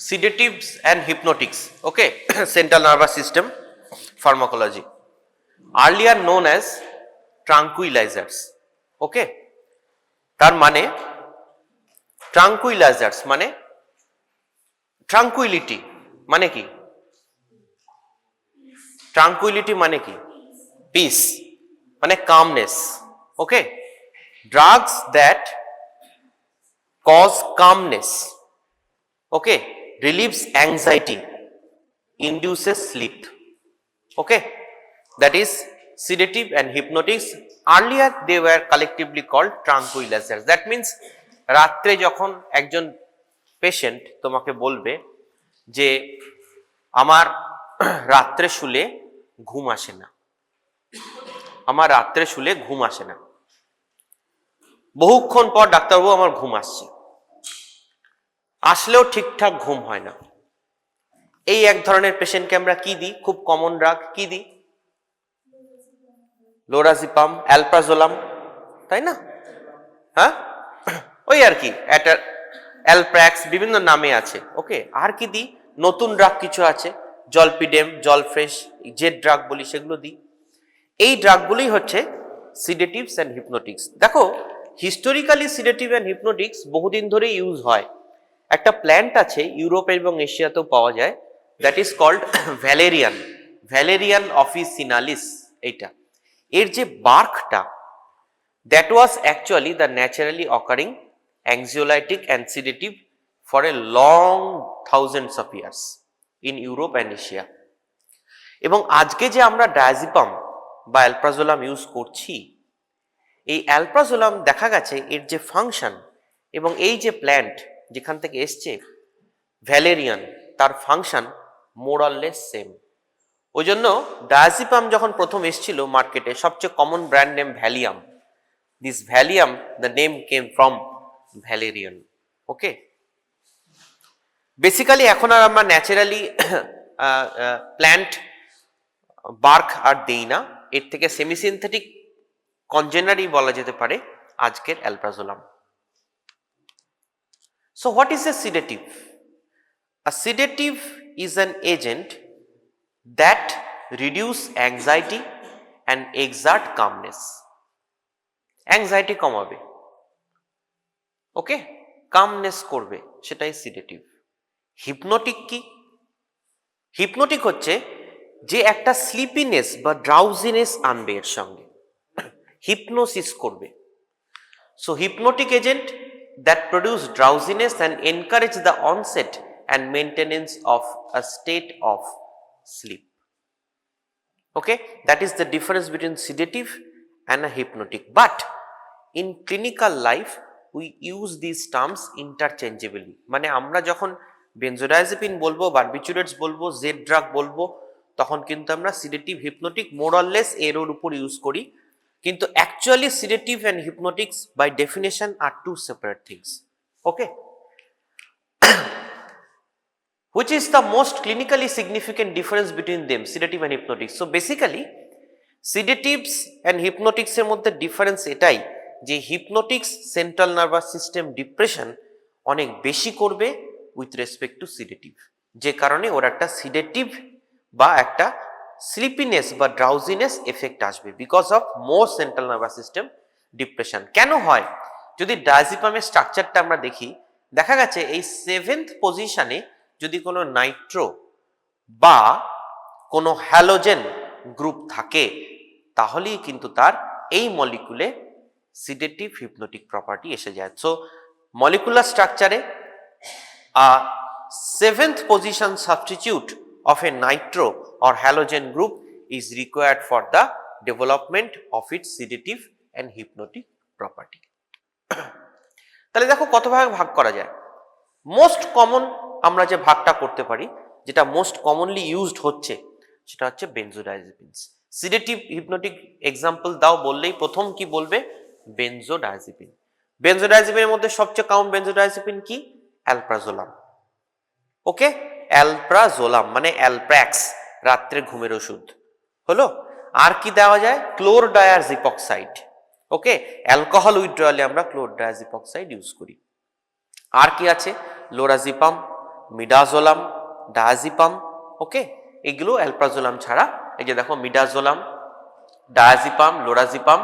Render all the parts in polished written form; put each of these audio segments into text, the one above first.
sedatives and hypnotics, okay. Central nervous system pharmacology, earlier known as tranquilizers, okay. তার মানে tranquilizers মানে tranquility মানে কি, tranquility মানে কি, peace মানে calmness, okay. Drugs that cause calmness, okay, relieves anxiety, induces sleep, okay, that is sedative and hypnotics. Earlier they were collectively called tranquilizers. That means রাত্রে যখন একজন পেশেন্ট তোমাকে বলবে যে আমার রাত্রে শুলে ঘুম আসে না, আমার রাত্রে শুলে ঘুম আসে না, বহুক্ষণ পর ডাক্তারবাবু আমার ঘুম আসছে, আসলেও ঠিকঠাক ঘুম হয় না, এই এক ধরনের পেশেন্টকে আমরা কি দিই, খুব কমন ড্রাগ কি দিই, লোরাজিপাম, অ্যালপ্রাজোলাম, তাই না, হ্যাঁ ওই আর কি, অ্যালপ্র্যাক্স বিভিন্ন নামে আছে, ওকে। আর কি দিই, নতুন ড্রাগ কিছু আছে, জলপিডেম, জলফ্রেশ, যে ড্রাগ বলি সেগুলো দিই। এই ড্রাগগুলোই হচ্ছে সিডেটিভস অ্যান্ড হিপনোটিক্স। দেখো হিস্টোরিক্যালি সিডেটিভ অ্যান্ড হিপনোটিক্স বহুদিন ধরে ইউজ হয়। একটা প্ল্যান্ট আছে ইউরোপ এবং এশিয়াতেও পাওয়া যায়, that is called valerian, valerian officinalis. এইটা এর যে বার্কটা, that was actually the naturally occurring anxiolytic and sedative for a long thousands of years in Europe and Asia. এবং আজকে যে আমরা ডায়াজিপাম বা অ্যালপ্রাজোলাম ইউজ করছি, এই অ্যালপ্রাজোলাম দেখা গেছে এর যে ফাংশন এবং এই যে প্ল্যান্ট যেখান থেকে এসছে ভ্যালেরিয়ান, তার function more or less same. ওই জন্য ডায়াজিপাম যখন প্রথম এসছিল মার্কেটে, সবচেয়ে common brand name Valium. This Valium, the name came from Valerian, okay. Basically এখন আর আমরা ন্যাচারালি প্ল্যান্ট বার্ক আর দেই না, এর থেকে সেমি সিনথেটিক কনজেনারি বলা যেতে পারে আজকের অ্যালপ্রাজোলাম। So what is a sedative? A sedative is an agent that reduce anxiety and exert calmness. Anxiety কমাবে, ওকে, কামনেস করবে, সেটাই সিডেটিভ। হিপনোটিক কি? হিপনোটিক হচ্ছে যে একটা স্লিপিনেস বা ড্রাউজিনেস আনবে এর সঙ্গে, হিপনোসিস করবে। So hypnotic agent that produce drowsiness and encourage the onset and maintenance of a state of sleep, okay. That is the difference between sedative and a hypnotic, but in clinical life we use these terms interchangeably. মানে আমরা যখন benzodiazepine বলবো, বারবিচুরেটস বলবো, Z drug বলবো, তখন কিন্তু আমরা sedative hypnotic more or less এর উপর ইউজ করি, কিন্তু actually sedative and hypnotics by definition are two separate things, okay. Which is the most clinically significant difference between them, sedative and hypnotics? So basically sedatives and hypnotics এর মধ্যে difference এটাই যে hypnotics central nervous system depression অনেক বেশি করবে with respect two sedative, যে কারণে ওর একটা সিডেটিভ বা একটা স্লিপিনেস বা ড্রাউজিনেস এফেক্ট আসবে because of more central nervous system depression. কেন হয়? যদি ডায়াজিপামের স্ট্রাকচারটা আমরা দেখি, দেখা গেছে এই 7th পজিশনে যদি কোনো নাইট্রো বা কোনো হ্যালোজেন গ্রুপ থাকে, তাহলেই কিন্তু তার এই মলিকুলে সিডেটিভ হিপনোটিক প্রপার্টি এসে যায়। সো মলিকুলার স্ট্রাকচারে seventh position substitute of a nitro or halogen group is required for the development of its sedative and hypnotic property. তাহলে দেখো কত ভাগে ভাগ করা যায়। মোস্ট কমন আমরা যে ভাগটা করতে পারি, যেটা মোস্ট কমনলি ইউজড হচ্ছে, সেটা হচ্ছে বেনজোডায়াজেপিনস। সিডেটিভ হিপনোটিক এক্সাম্পল দাও বললেই প্রথম কি বলবে? বেনজোডায়াজেপিন। বেনজোডায়াজেপিনের মধ্যে সবচেয়ে কমন বেনজোডায়াজেপিন কি? অ্যালপ্রাজোলাম, ওকে। অ্যালপ্রাজোলাম মানে অ্যালপ্র্যাক্স, রাত্রে ঘুমের ওষুধ হলো। আর কি দেওয়া যায়? ক্লোরডায়াজিপক্সাইড, ওকে। অ্যালকোহল উইথড্রয়ালে আমরা ক্লোরডায়াজিপক্সাইড ইউজ করি। আর কি আছে? লোরাজিপাম, মিডাজোলাম, ডায়াজিপাম, ওকে, এগুলো অ্যালপ্রাজোলাম ছাড়া। এই যে দেখো মিডাজোলাম, ডায়াজিপাম, লোরাজিপাম,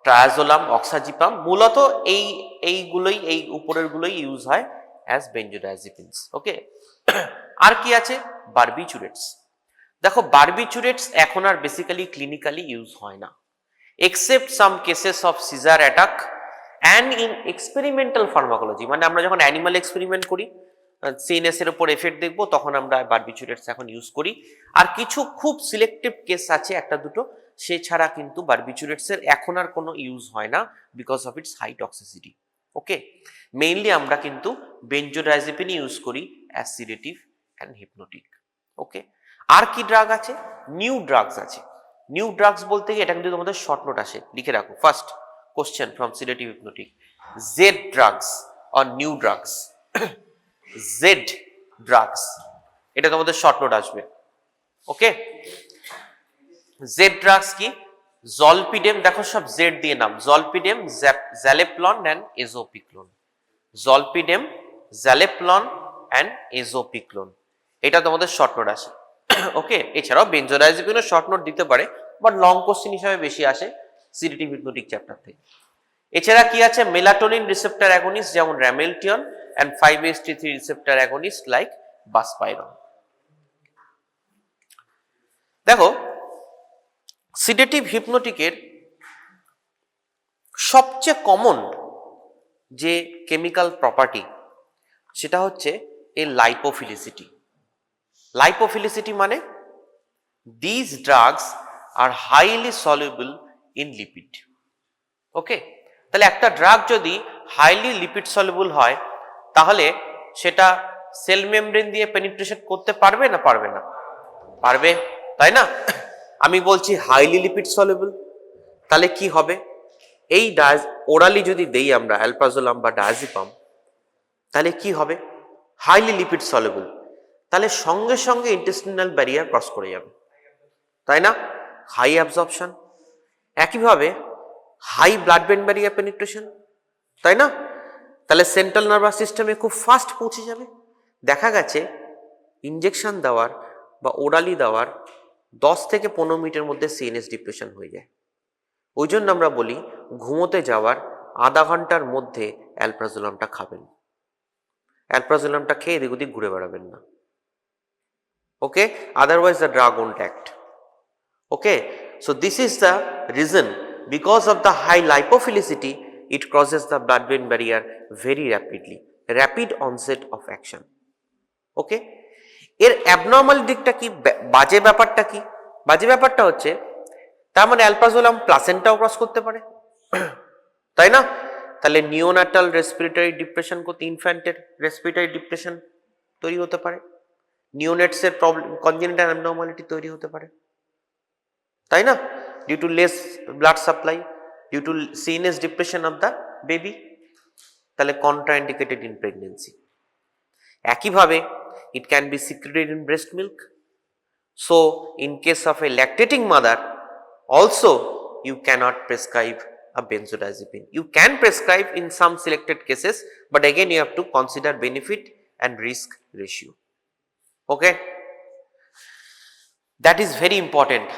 ট্রায়াজোলাম, অক্সাজিপাম, মূলত এইগুলোই, এই উপরের গুলোই ইউজ হয় অ্যাজ বেনজোডায়াজিপিনস। ওকে, আর কি আছে? বারবিচুরেটস। দেখো বারবিচুরেটস এখন আর বেসিক্যালি ক্লিনিক্যালি ইউজ হয় না, except some cases of seizure attack and in experimental pharmacology, মানে আমরা যখন অ্যানিমাল এক্সপেরিমেন্ট করি, সিএনএস এর উপর এফেক্ট দেখবো, তখন আমরা বারবিচুরেটস এখন ইউজ করি। আর কিছু খুব সিলেক্টিভ কেস আছে একটা দুটো, সে ছাড়া কিন্তু বারবিচুরেটস এর এখন আর কোনো ইউজ হয় না because of its high toxicity. Okay, mainly আমরা কিন্তু বেনজোডায়াজিপিন ইউজ করি as sedative and hypnotic. Okay, আর কি ড্রাগ আছে? নিউ ড্রাগস আছে। নিউ ড্রাগস বলতে গিয়ে এটা কিন্তু তোমাদের শর্ট নোট আসে, লিখে রাখো। First question from sedative hypnotic, Z drugs or new drugs. Z drugs, এটা তোমাদের শর্ট নোট আসবে। ওকে, জেড ড্রাগস কি? জলপিডেম, দেখো সব জেড দিয়ে নাম, জলপিডেম, জ্যালেপ্লন অ্যান্ড এজোপিক্লোন। জলপিডেম, জ্যালেপ্লন অ্যান্ড এজোপিক্লোন, এটা তোমাদের শর্ট নোট আসে। ওকে, এছাড়াও বেনজোডায়াজিপিনও শর্ট নোট দিতে পারে, বাট লং কোশ্চেন হিসাবে বেশি আসে সিডেটিভ হিপনোটিক চ্যাপ্টার থেকে। এছাড়া কি আছে? মেলাটোনিন রিসেপ্টর অ্যাগনিস্ট যেমন র্যামেলটিয়ন and 5-HT3 receptor agonist like buspirone. দেখো সিডেটিভ হিপনোটিকের সবচেয়ে কমন যে কেমিক্যাল প্রপার্টি সেটা হচ্ছে এর লাইপোফিলিসিটি। লাইপোফিলিসিটি মানে these drugs are highly soluble in lipid. ওকে, তাহলে একটা ড্রাগ যদি হাইলি লিপিড সলিউবল হয় তাহলে সেটা সেল মেমব্রেন দিয়ে পেনিট্রেশন করতে পারবে না? পারবে না? পারবে, তাই না? আমি বলছি হাইলি লিপিড সলিউবল, তাহলে কি হবে? এই ওরালি যদি দেই আমরা অ্যালপ্রাজোলাম বা ডায়াজিপাম, তাহলে কি হবে? হাইলি লিপিড সলিউবল, তাহলে সঙ্গে সঙ্গে ইন্টেস্টিনাল ব্যারিয়ার ক্রস করে যাবে, তাই না? হাই অ্যাবজর্পশন, একইভাবে high blood brain barrier penetration, তাই না? তাহলে সেন্ট্রাল নার্ভাস সিস্টেমে খুব ফাস্ট পৌঁছে যাবে। দেখা গেছে ইনজেকশন দেওয়ার বা ওরালি দেওয়ার 10 থেকে 15 মিনিটের মধ্যে সিএনএস ডিপ্রেশন হয়ে যায়। ওই জন্য আমরা বলি ঘুমোতে যাওয়ার আধা ঘন্টার মধ্যে অ্যালপ্রাজোলামটা খাবেন, অ্যালপ্রাজোলামটা খেয়ে এদিক ওদিক ঘুরে বেড়াবেন না। Okay, otherwise the drug won't act. Okay, so this is the reason, because of the high lipophilicity it crosses the blood brain barrier very rapidly, rapid onset of action. ওকে, এর অ্যাবনর্মাল দিকটা কি, বাজে ব্যাপারটা কি? বাজে ব্যাপারটা হচ্ছে তার মানে অ্যালপ্রাজোলাম প্লাসেন্টাও ক্রস করতে পারে, তাই না? তাহলে নিওনাটাল রেসপিরেটরি ডিপ্রেশন করতে, ইনফ্যান্টের রেসপিরেটরি ডিপ্রেশন তৈরি হতে পারে, নিওনেটসের প্রবলেম, কনজেনিটাল অ্যাবনর্মালিটি তৈরি হতে পারে, তাই না? Due to less blood supply, due to CNS depression of the baby, তাহলে কন্ট্রাইন্ডিকেটেড ইন প্রেগনেন্সি। একইভাবে it can be secreted in breast milk, so in case of a lactating mother also you cannot prescribe a benzodiazepine. You can prescribe in some selected cases, but again you have to consider benefit and risk ratio. Okay, that is very important.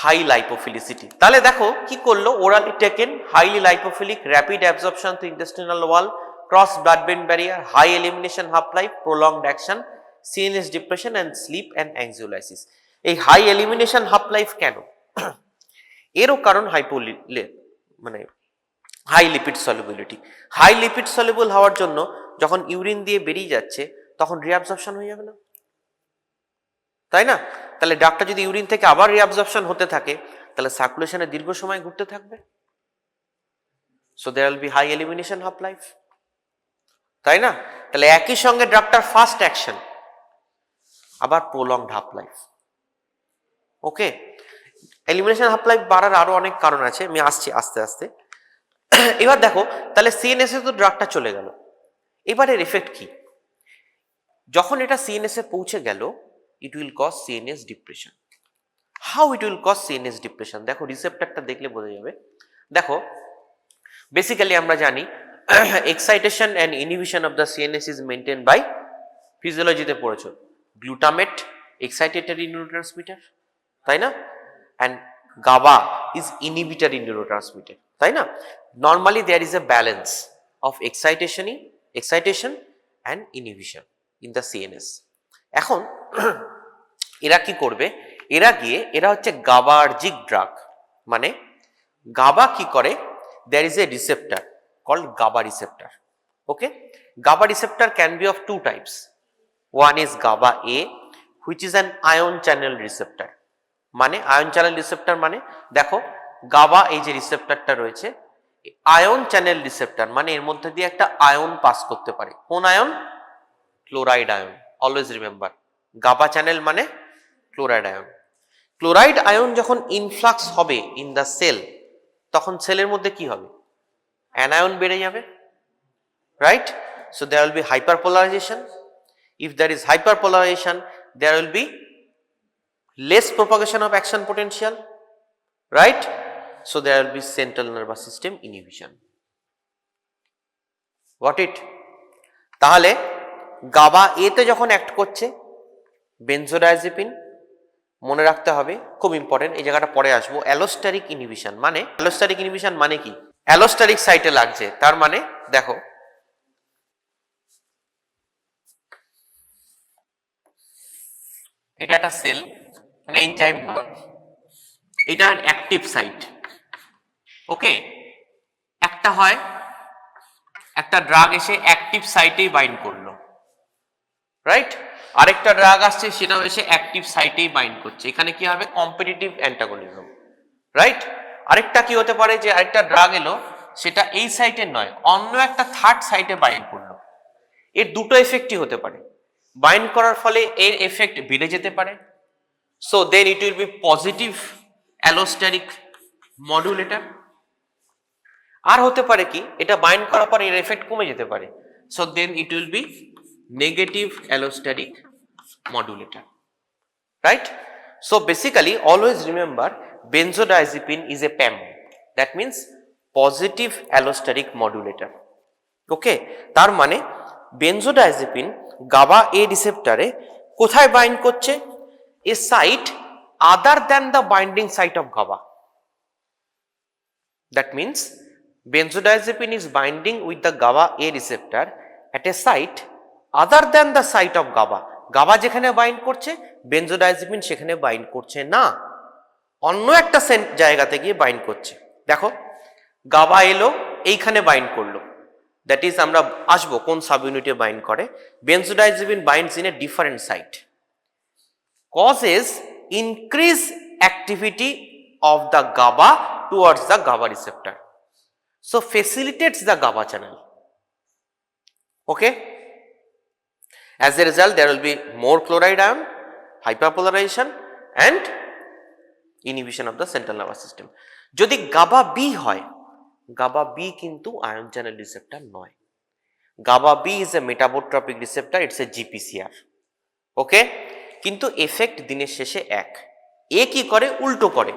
High lipophilicity, তাহলে দেখো কি করলো, orally taken, highly lipophilic, rapid absorption to intestinal wall, cross blood brain barrier, high elimination half life, prolonged action, CNS depression and sleep and anxiolysis. এই high elimination half life কেন? এরও কারণ মানে high lipid solubility. High lipid soluble হওয়ার জন্য যখন urine দিয়ে বেরিয়ে যাচ্ছে তখন রিঅ্যাবজর্পশন হয়ে যাবে না, তাই না? তাহলে ড্রাগটা যদি ইউরিন থেকে আবার রিঅ্যাবজর্পশন হতে থাকে তাহলে সার্কুলেশনে দীর্ঘ সময় ঘুরতে থাকবে, so there will be high elimination half life, তাই না? তাহলে একই সঙ্গে ড্রাগটার ফাস্ট অ্যাকশন আবার prolonged half life. Okay, elimination half life বাড়ার আরো অনেক কারণ আছে, আমি আসছি আস্তে আস্তে। এবার দেখো তাহলে সিএনএস এ তো ড্রাগটা চলে গেল, এবারের এফেক্ট কি? যখন এটা সিএনএস এ পৌঁছে গেল it will cause CNS depression. How it will cause CNS depression? দেখো রিসেপ্টরটা দেখলে বোঝা যাবে। দেখো বেসিক্যালি আমরা জানি excitation and inhibition of the CNS is maintained by ফিজিওলজিতে পড়েছো, গ্লুটামেট এক্সাইটেটরি নিউরোট্রান্সমিটার, তাই না? And GABA is inhibitory neurotransmitter, তাই না? Normally there is a balance of excitation and inhibition in the CNS. এখন এরা কি করবে, এরা হচ্ছে গাবার্জিক ড্রাগ, মানে গাবা কি করে, there is a receptor called GABA receptor. Okay, GABA receptor can be of two types. One is GABA A, which is an ion channel receptor. মানে ion channel receptor মানে দেখো GABA এই যে রিসেপ্টরটা রয়েছে, ion channel receptor মানে এর মধ্যে দিয়ে একটা আয়ন পাস করতে পারে। কোন ion? Chloride ion. Always remember, GABA channel মানে ক্লোরাইড আয়ন। ক্লোরাইড আয়ন যখন ইনফ্লাক্স হবে ইন দ্য সেল, তখন সেলের মধ্যে কি হবে? অ্যানায়ন বেড়ে যাবে, right? So there will be hyperpolarization. If there is hyperpolarization, there will be less propagation of action potential, right? So there will be central nervous system inhibition. Got it? তাহলে গাবা এ তে যখন অ্যাক্ট করছে benzodiazepine, মনে রাখতে হবে খুব important, এই জায়গাটা পরে আসবো। অ্যালোস্টেরিক ইনহিবিশন মানে কি? অ্যালোস্টেরিক সাইটে লাগছে, তার মানে দেখো এটা একটা সেল, মানে এনজাইম, এটা অ্যাক্টিভ সাইট। ওকে, একটা হয় একটা ড্রাগ এসে অ্যাক্টিভ সাইটেই বাইন্ড করলো, রাইট? আরেকটা ড্রাগ আসছে সেটাও এসে অ্যাক্টিভ সাইটেই বাইন্ড করছে, এখানে কি হবে? Competitive antagonism, right? আরেকটা কি হতে পারে যে আরেকটা ড্রাগ এলো, সেটা এই সাইটে নয় অন্য একটা থার্ড সাইটে বাইন্ড করলো। এর দুটো এফেক্টই হতে পারে, বাইন্ড করার ফলে এর এফেক্ট বেড়ে যেতে পারে, so then it will be positive allosteric modulator. আর হতে পারে কি, এটা বাইন্ড করার পর এর এফেক্ট কমে যেতে পারে, so then it will be negative allosteric modulator, right? So basically always remember benzodiazepine is a PAM, that means positive allosteric modulator. Okay, তার মানে benzodiazepine GABA A রিসেপ্টরে কোথায় বাইন্ড করছে? a site other than the binding site of GABA. That means benzodiazepine is binding with the GABA A receptor at a site other than the site of GABA. GABA যেখানে bind করছে benzodiazepine সেখানে bind করছে না, অন্য একটা জায়গাতে গিয়ে bind করছে। দেখো গাবা এলো এইখানে বাইন্ড করলো, দ্যাট ইজ আমরা আসবো কোন সাব ইউনিটে বাইন্ড করে। Benzodiazepine binds in a different site, causes increase activity of the GABA towards the GABA receptor, so facilitates the GABA channel. Okay, as a result there will be more chloride ion, hyperpolarization and inhibition of the central nervous system. যদি GABA B হয়, GABA B কিন্তু ion channel receptor নয়, GABA B is a metabotropic receptor, it's a GPCR. Okay, কিন্তু effect দিনের শেষে এক। এ কি করে? উল্টো করে।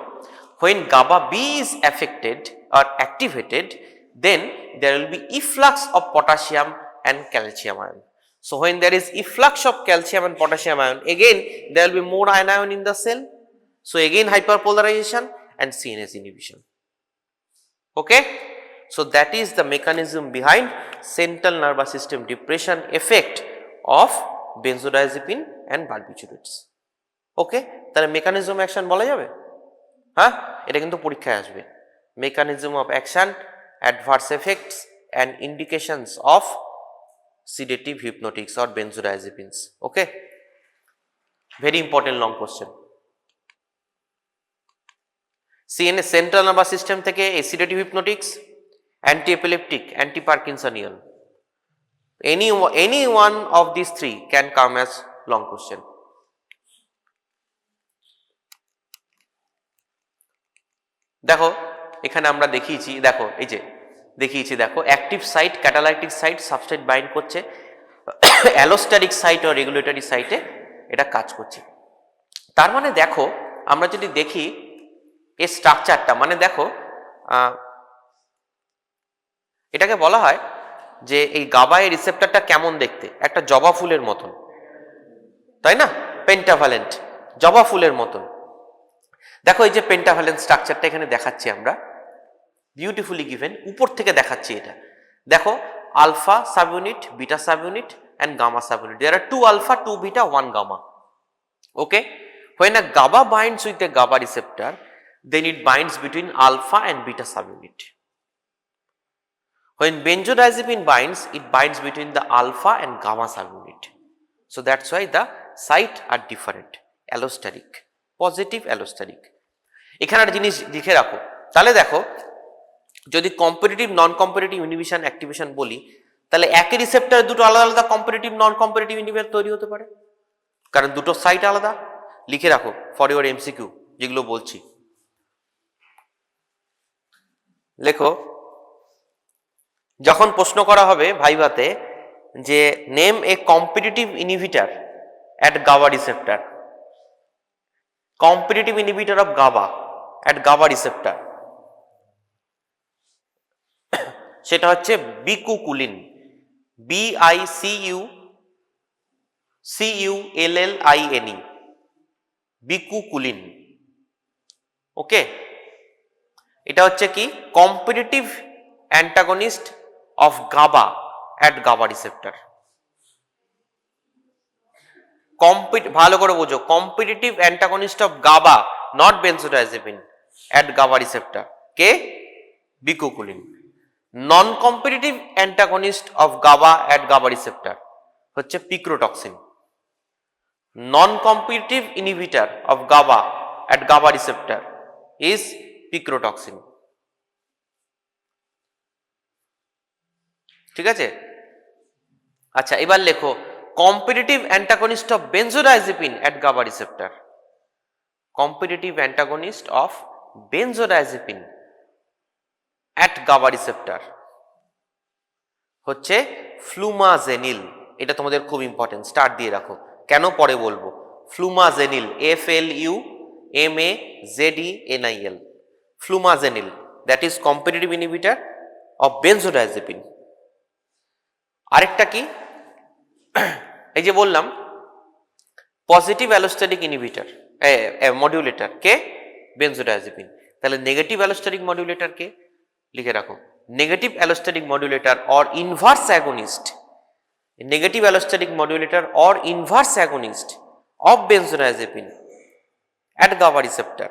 when GABA B is affected or activated, then there will be efflux of potassium and calcium ion. So when there is efflux of calcium and potassium ion, again there will be more anion in the cell, so again hyperpolarization and CNS inhibition. Okay, so that is the mechanism behind central nervous system depression effect of benzodiazepine and barbiturates. Okay, তাহলে mechanism action বলা যাবে? হ্যাঁ, এটা কিন্তু পরীক্ষায় আসবে। mechanism of action, adverse effects and indications of sedative hypnotics or benzodiazepines. Okay, very important long question. CNS central nervous system থেকে sedative hypnotics, anti-epileptic, anti-Parkinsonian, any one of these three can come as long question. দেখো এখানে আমরা দেখিয়েছি, দেখো এই যে দেখিয়েছি, দেখো active site, catalytic site substrate bind করছে, অ্যালোস্টেরিক সাইট ও রেগুলেটরি সাইটে এটা কাজ করছে। তার মানে দেখো আমরা যদি দেখি এই স্ট্রাকচারটা, মানে দেখো এটাকে বলা হয় যে এই গাবা এর রিসেপ্টরটা কেমন দেখতে, একটা জবা ফুলের মতন, তাই না? পেন্টাভ্যালেন্ট, জবা ফুলের মতন। দেখো এই যে পেন্টাভ্যালেন্ট স্ট্রাকচারটা এখানে দেখাচ্ছি আমরা, বিউটিফুলি গিভেন, উপর থেকে দেখাচ্ছি এটা। দেখো alpha subunit, beta subunit and gamma subunit. There are 2 alpha, 2 beta, 1 gamma. Okay? When a GABA binds with a GABA receptor, then it binds between alpha and beta subunit. When benzodiazepine binds, it binds between the alpha and gamma subunit. So that's why the site are different. Allosteric, positive allosteric. এখানে একটা জিনিস লিখে রাখো, তাহলে দেখো যদি competitive নন competitive inhibition activation বলি, তাহলে একই রিসেপ্টরে দুটো আলাদা আলাদা কম্পিটিটিভ নন কম্পিটিটিভ ইনহিবিটর তৈরি হতে পারে, কারণ দুটো সাইট আলাদা। লিখে রাখো ফর ইউর এমসিকিউ যেগুলো বলছি। লেখো, যখন প্রশ্ন করা হবে ভাইভাতে যে name a competitive inhibitor at GABA receptor, competitive inhibitor of GABA at GABA receptor, সেটা হচ্ছে বিকুকুলিন, BICUCULLINE, বিকুকুলিন। ওকে, এটা হচ্ছে কি competitive antagonist of GABA at GABA receptor. ভালো করে বোঝো, competitive antagonist of GABA, not benzodiazepine, at GABA receptor কে? Bicuculline. Non competitive antagonist of GABA at GABA receptor হচ্ছে picrotoxin. Non competitive inhibitor of GABA at GABA receptor is picrotoxin. ঠিক আছে? আচ্ছা, এবার লেখো competitive antagonist of benzodiazepine at GABA receptor. Competitive antagonist of benzodiazepine at GABA receptor হচ্ছে flumazenil. এটা তোমাদের খুব ইম্পর্টেন্ট, স্টার্ট দিয়ে রাখো, কেন পরে বলবো। Flumazenil, FLUMAZENIL, flumazenil, that is competitive inhibitor of benzodiazepine. আরেকটা কি, এই যে বললাম পজিটিভ অ্যালোস্টেরিক ইনহিবিটর মডিউলেটর কে? বেনজোডাইজেপিন। তাহলে নেগেটিভ অ্যালোস্টেরিক মডিউলেটর কে? লিখে রাখো, negative allosteric modulator or inverse agonist, negative allosteric modulator or inverse agonist of benzodiazepine at GABA receptor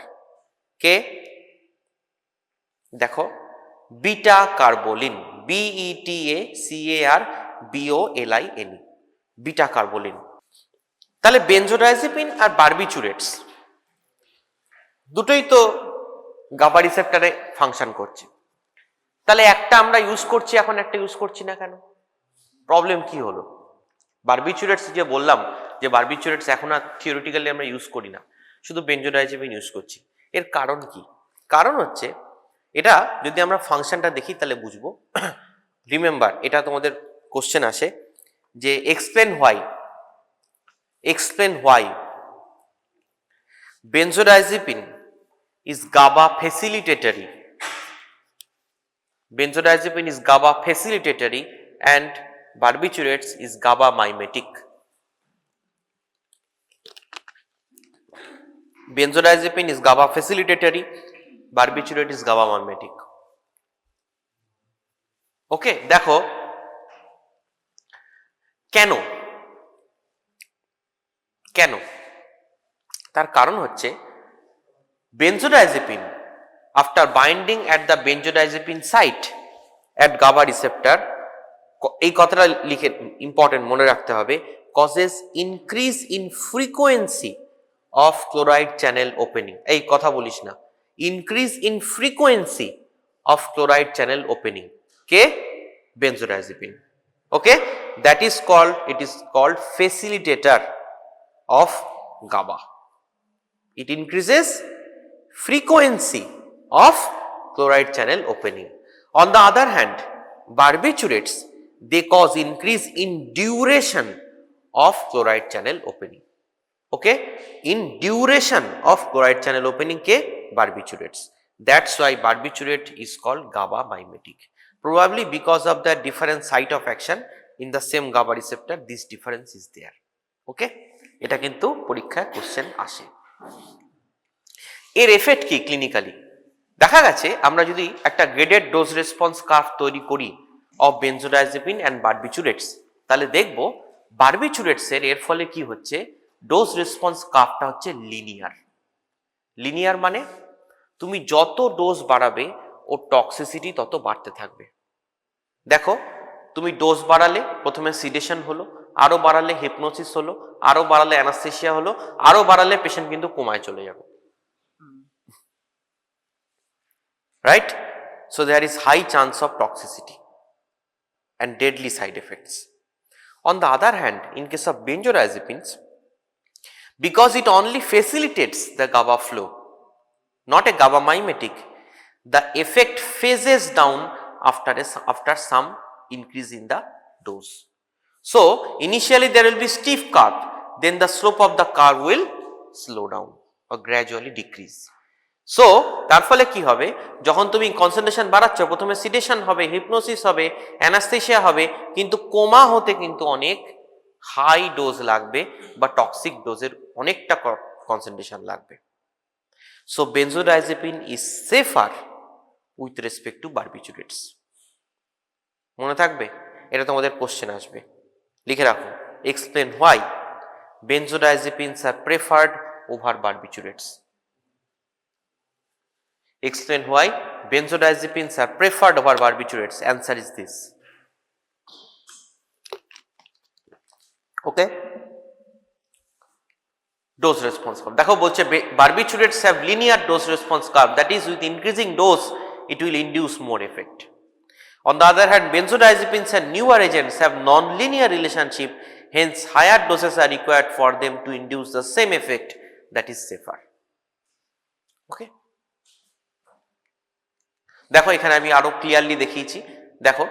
কে? দেখো beta carboline, BETACARBOLINE, beta carboline. তাহলে বেনজোডাইজেপিন আর বারবিচুরেটস দুটোই তো গাবা রিসেপ্টরে ফাংশন করছে, তাহলে একটা আমরা ইউজ করছি এখন, একটা ইউজ করছি না কেন? প্রবলেম কি হলো? বারবিচুরেটস যে বললাম যে বারবিচুরেটস এখন আর থিওরিটিক্যালি আমরা ইউজ করি না, শুধু বেনজোডাইজেপিন ইউজ করছি। এর কারণ কি? কারণ হচ্ছে এটা যদি আমরা ফাংশনটা দেখি তাহলে বুঝবো। রিমেম্বার, এটা তোমাদের কোশ্চেন আসে যে explain why benzodiazepine is GABA facilitatory. Benzodiazepine is GABA facilitatory and barbiturates is GABA mimetic. Benzodiazepine is GABA facilitatory, barbiturate is GABA mimetic. ওকে, দেখো কেন কেন তার কারণ হচ্ছে benzodiazepine after binding at the benzodiazepine site at GABA receptor, এই কথাটা লিখে important মনে রাখতে হবে, causes increase in frequency of chloride channel opening. এই কথা বলিস না, increase in frequency of chloride channel opening K? benzodiazepine. Okay, that is called, it is called facilitator of GABA. It increases frequency of chloride channel opening. On the other hand, barbiturates, they cause increase in duration of chloride channel opening. Okay, in duration of chloride channel opening ke barbiturates. That's why barbiturate is called GABA mimetic. Probably because of the different site of action in the same GABA receptor, this difference is there. Okay. এটা কিন্তু পরীক্ষায় question আসে। এর effect কি clinically? দেখা গেছে আমরা যদি একটা গ্রেডেড ডোজ রেসপন্স কার্ভ তৈরি করি অফ বেনজোডাইজেপিন অ্যান্ড বারবিচুরেটস, তাহলে দেখব বারবিচুরেটসের এর ফলে কি হচ্ছে, ডোজ রেসপন্স কার্ভটা হচ্ছে লিনিয়ার। লিনিয়ার মানে তুমি যত ডোজ বাড়াবে ও টক্সিসিটি তত বাড়তে থাকবে। দেখো তুমি ডোজ বাড়ালে প্রথমে সিডেশন হলো, আরো বাড়ালে হিপনোসিস হলো, আরো বাড়ালে অ্যানাস্থেসিয়া হলো, আরো বাড়ালে পেশেন্ট কিন্তু কোমায় চলে যাবে। Right? So there is high chance of toxicity and deadly side effects. On the other hand, in case of benzodiazepines, because it only facilitates the GABA flow, not a GABA mimetic, the effect phases down after some increase in the dose. So initially there will be steep curve, then the slope of the curve will slow down or gradually decrease. So তার ফলে কি হবে, যখন তুমি concentration বাড়াচ্ছ প্রথমে sedation হবে, hypnosis হবে, anaesthesia হবে, কিন্তু কোমা হতে কিন্তু অনেক হাই ডোজ লাগবে বা টক্সিক ডোজের অনেকটা কনসেন্ট্রেশন লাগবে। So benzodiazepine is safer with respect to barbiturates. মনে থাকবে, এটা তোমাদের কোশ্চেন আসবে, লিখে রাখো। Explain why benzodiazepines are preferred over barbiturates. Explain why benzodiazepines are preferred over barbiturates. Answer is this. Okay. Dose response curve. দেখো বলছে barbiturates have linear dose response curve, that is with increasing dose it will induce more effect. On the other hand, benzodiazepines and newer agents have non-linear relationship, hence higher doses are required for them to induce the same effect, that is safer. Okay. দেখো এখানে আমি আরো clearly দেখিয়েছি। দেখো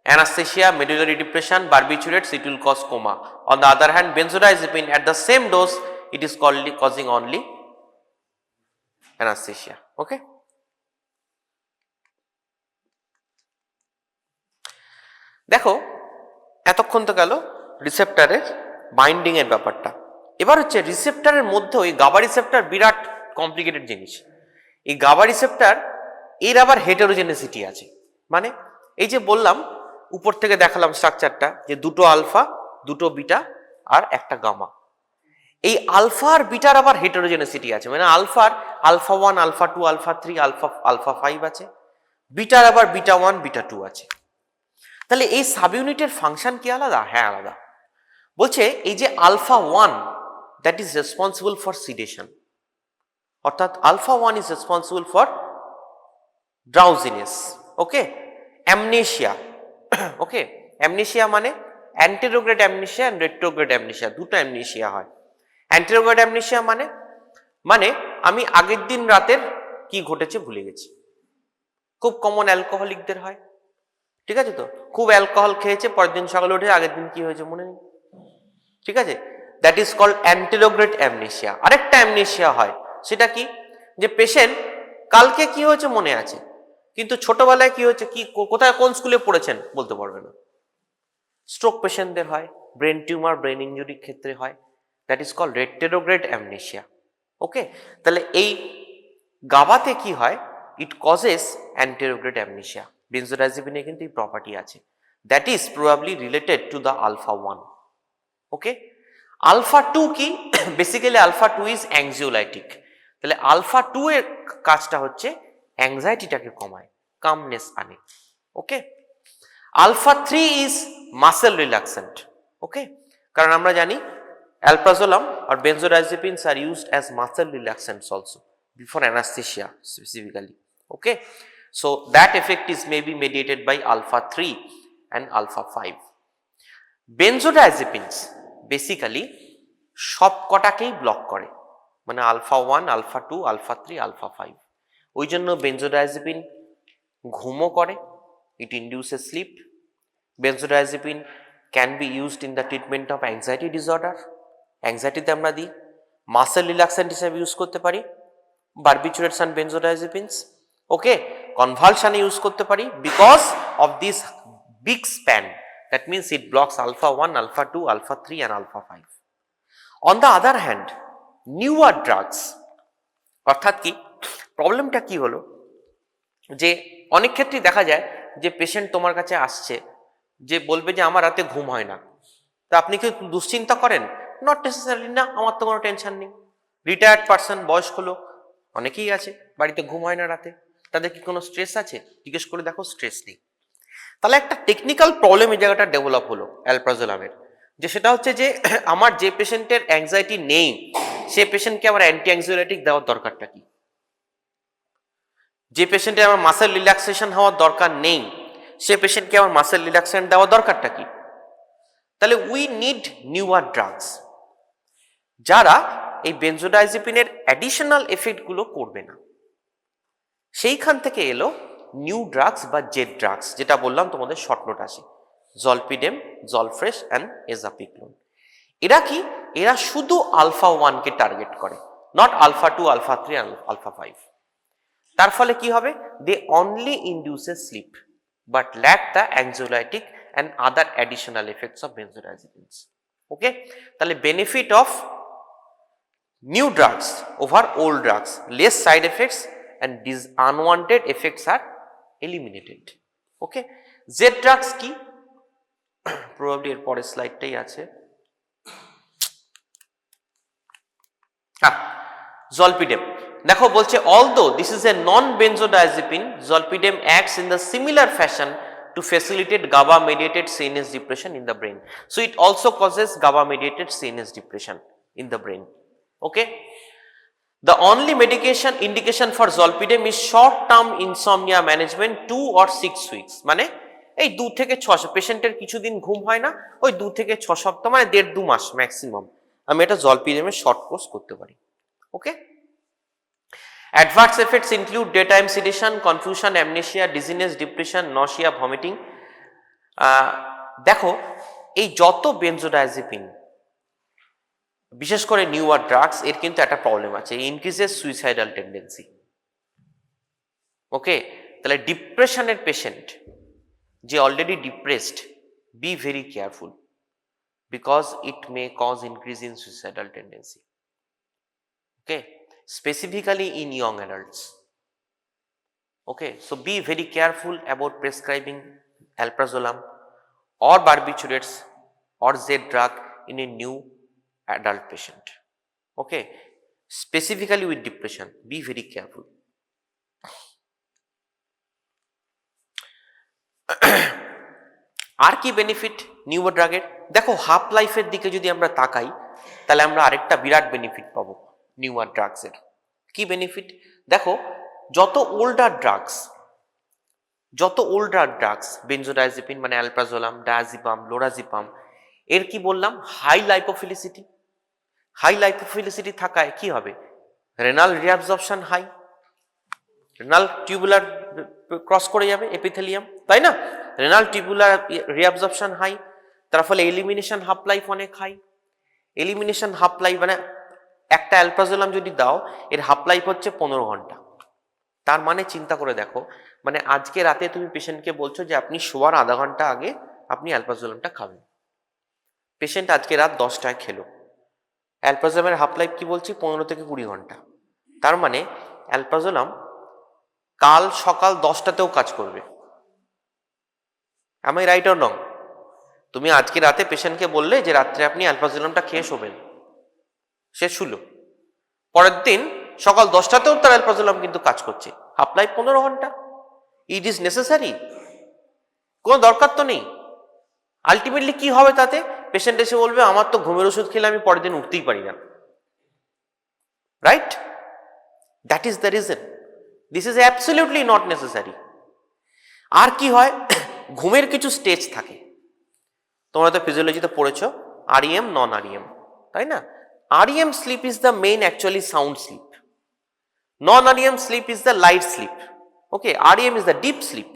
anaesthesia, medullary depression, barbiturates it will cause coma. On the other hand, benzodiazepine at the same dose it is causing only anesthesia. Okay. দেখো এতক্ষণ তো গেল রিসেপ্টরের বাইন্ডিং এর ব্যাপারটা। এবার হচ্ছে রিসেপ্টরের মধ্যে ওই গাবা রিসেপ্টর বিরাট কমপ্লিকেটেড জিনিস। এই গাবা রিসেপ্টর এর আবার হেটেরোজেনেসিটি আছে, মানে এই যে বললাম উপর থেকে দেখালাম স্ট্রাকচারটা যে দুটো আলফা, দুটো বিটা আর একটা গামা। এই আলফা আর বিটার আবার হেটেরোজেনেসিটি আছে, মানে আলফার আলফা 1, আলফা 2, আলফা 3, আলফা 5 আছে, বিটার আবার বিটা 1, বিটা 2 আছে। তাহলে এই সাব ইউনিটের ফাংশন কি আলাদা? হ্যাঁ আলাদা। বলছে এই যে alpha 1 that is responsible for sedation, অর্থাৎ alpha 1 is responsible for drowsiness, okay, amnesia, okay, amnesia মানে anterograde amnesia and retrograde amnesia, দুটো amnesia হয়। anterograde amnesia মানে আমি আগের দিন রাতের কি ঘটেছে ভুলে গেছি। খুব কমন অ্যালকোহলিকদের হয়, ঠিক আছে, তো খুব অ্যালকোহল খেয়েছে, পরের দিন সকালে উঠে আগের দিন কি হয়েছে মনে নেই, ঠিক আছে, that is called anterograde amnesia। আরেকটা amnesia হয়, সেটা কি, যে পেশেন্ট কালকে কি হয়েছে মনে আছে, কিন্তু ছোটবেলায় কি হয়েছে, কি কোথায় কোন স্কুলে পড়েছেন বলতে পারবে না। স্ট্রোক পেশেন্টদের হয়, ব্রেন টিউমার, ব্রেন ইনজুরির ক্ষেত্রে হয়, that is called retrograde amnesia. Okay, তাহলে এই গাবাতে কি হয়, ইট কজেস অ্যান্টেরোগ্রেড অ্যামনেশিয়া। বেনজোডাইজেপিনে কিন্তু এই প্রপার্টি আছে, that is probably related to the alpha 1। Okay, alpha 2 কি, বেসিক্যালি আলফা 2 ইজ অ্যাংজিওলাইটিক। তাহলে আলফা 2 এর কাজটা হচ্ছে অ্যাংজাইটিটাকে কমায়, কামনেস আনে। Okay, alpha 3 is muscle relaxant. Okay, কারণ আমরা জানি অ্যালপ্রাজোলাম আর benzodiazepines are used as muscle relaxants also before anaesthesia specifically. Okay, so that effect is maybe mediated by alpha 3 and alpha 5। Benzodiazepines basically সব কটাকেই block করে, মানে alpha 1, alpha 2, alpha 3, alpha 5। ওই জন্য বেনজোডাইজেপিন ঘুমও করে, it induces sleep. Benzodiazepine can be used in the treatment of anxiety disorder, অ্যাংজাইটিতে আমরা দিই। মাসেল রিল্যাক্সেন্ট হিসেবে ইউজ করতে পারি বারবিচুরেটস অ্যান্ড বেনজোডাইজেপিনস। ওকে, কনভালশনে ইউজ করতে পারি because of this big span, that means it blocks alpha 1, alpha 2, alpha 3 and alpha 5। On the other hand newer drugs, অর্থাৎ কি প্রবলেমটা কি হলো, যে অনেক ক্ষেত্রেই দেখা যায় যে পেশেন্ট তোমার কাছে আসছে যে বলবে যে আমার রাতে ঘুম হয় না, তা আপনি কি দুশ্চিন্তা করেন? নট নেসেসারিলি, না, আমার তো কোনো টেনশন নেই। রিটায়ার্ড পার্সন, বয়স্ক লোক অনেকেই আছে বাড়িতে ঘুম হয় না রাতে, তাদের কি কোনো স্ট্রেস আছে? জিজ্ঞেস করে দেখো, স্ট্রেস নেই। তাহলে একটা টেকনিক্যাল প্রবলেম এই জায়গাটা ডেভেলপ হলো অ্যালপ্রাজোলামের, যে সেটা হচ্ছে যে আমার যে পেশেন্টের অ্যাংজাইটি নেই সে পেশেন্টকে আমার অ্যান্টি অ্যাংজাইটিক দেওয়ার দরকারটা কি? যে পেশেন্টের আমার মাসেল রিল্যাক্সেশন হওয়ার দরকার নেই সে পেশেন্টকে আমার মাসেল রিল্যাক্সেশন দেওয়ার দরকারটা কি? তাহলে উই নিড নিউয়ার ড্রাগস যারা এই বেনজোডাইজিপিনের অ্যাডিশনাল এফেক্টগুলো করবে না। সেইখান থেকে এলো নিউ ড্রাগস বা জেড ড্রাগস, যেটা বললাম তোমাদের শর্ট নোট আসে, জলপিডেম, জলফ্রেশ অ্যান্ড এজাপিক্লোন। এরা কি? এরা শুধু আলফা 1 কে টার্গেট করে, নট আলফা 2, আলফা 3, আলফা 5। তার ফলে কি হবে? They only induces sleep but lack the anxiolytic and other additional effects of benzodiazepines. Okay, তাহলে benefit of new drugs over old drugs, less side effects and these unwanted effects are eliminated. Okay, Z drugs কি? probably এর পরের স্লাইডটাই আছে। জলপিডেম দেখো বলছে, although this is a non-benzodiazepine, zolpidem acts in the similar fashion to facilitate GABA mediated CNS depression in the brain. So it also causes GABA mediated CNS depression in the brain. Okay, the only medication indication for zolpidem is short term insomnia management 2 or 6 weeks, মানে এই 2 থেকে 6 পেশেন্টের কিছুদিন ঘুম হয় না, ওই 2 থেকে 6 সপ্তাহ মানে 1.5-2 মাস ম্যাক্সিমাম আমি এটা জলপিডেমের শর্ট কোর্স করতে পারি। ওকে, adverse effects include daytime sedation, confusion, amnesia, dizziness, depression, nausea, vomiting। দেখো এই যত বেনজোডাইজিপিন বিশেষ করে নিউয়ার ড্রাগস এর কিন্তু একটা প্রবলেম আছে, ইনক্রিজেস সুইসাইডাল টেন্ডেন্সি। ওকে, তাহলে ডিপ্রেশনের পেশেন্ট যে already depressed, be very careful because it may cause increase in suicidal tendency. Okay, specifically in young adults. Okay, so be very careful about prescribing alprazolam or barbiturates or Z drug in a new adult patient. Okay, specifically with depression, be very careful. আর কি benefit newer ড্রাগের? দেখো half লাইফের দিকে যদি আমরা তাকাই তাহলে আমরা আরেকটা বিরাট বেনিফিট পাবো নিউয়ার ড্রাগসের। কি বেনিফিট? দেখো যত ওল্ডার ড্রাগস বেনজোডাইজিপিন মানে অ্যালপ্রাজোলাম, ডায়াজিপাম, লোরাজিপাম, এর কি বললাম? হাই লাইপোফিলিসিটি। হাই লাইপোফিলিসিটি থাকায় কি হবে? Renal reabsorption high, renal tubular cross করে যাবে এপিথেলিয়াম, তাই না? রেনাল টিউবুলার রিঅ্যাবজর্পশন হাই, তার ফলে এলিমিনেশন হাফ লাইফ অনেক হাই। এলিমিনেশন হাফ লাইফ মানে একটা অ্যালপ্রাজোলাম যদি দাও এর হাফ লাইফ হচ্ছে 15 ঘন্টা। তার মানে চিন্তা করে দেখো, মানে আজকে রাতে তুমি পেশেন্টকে বলছো যে আপনি শোয়ার আধা ঘন্টা আগে আপনি অ্যালপ্রাজোলামটা খাবেন। পেশেন্ট আজকে রাত 10টায় খেলো, অ্যালপ্রাজোলামের হাফ লাইফ কি বলছি? 15 থেকে 20 ঘন্টা। তার মানে অ্যালপ্রাজোলাম কাল সকাল 10টাতেও কাজ করবে। আমি রাইট অর রং? তুমি আজকে রাতে পেশেন্টকে বললে যে রাত্রে আপনি অ্যালপ্রাজোলামটা খেয়ে শোবেন, সে শুলো, পরের দিন সকাল 10টাতেও তার অ্যালপ্রাজোলাম কিন্তু কাজ করছে, হাফ লাইফ 15 ঘন্টা। It is necessary? কোনো দরকার তো নেই। আলটিমেটলি কি হবে তাতে? পেশেন্ট এসে বলবে আমার তো ঘুমের ওষুধ খেলে আমি পরের দিন উঠতেই পারি না, right? That is the reason. This is absolutely not necessary. আর কি হয়? ঘুমের কিছু স্টেজ থাকে, তোমরা তো ফিজিওলজিতে পড়েছো, আরইএম, নন আরইএম, তাই না? REM sleep is the main actually sound sleep. Non-REM sleep is the light sleep. Okay, REM is the deep sleep.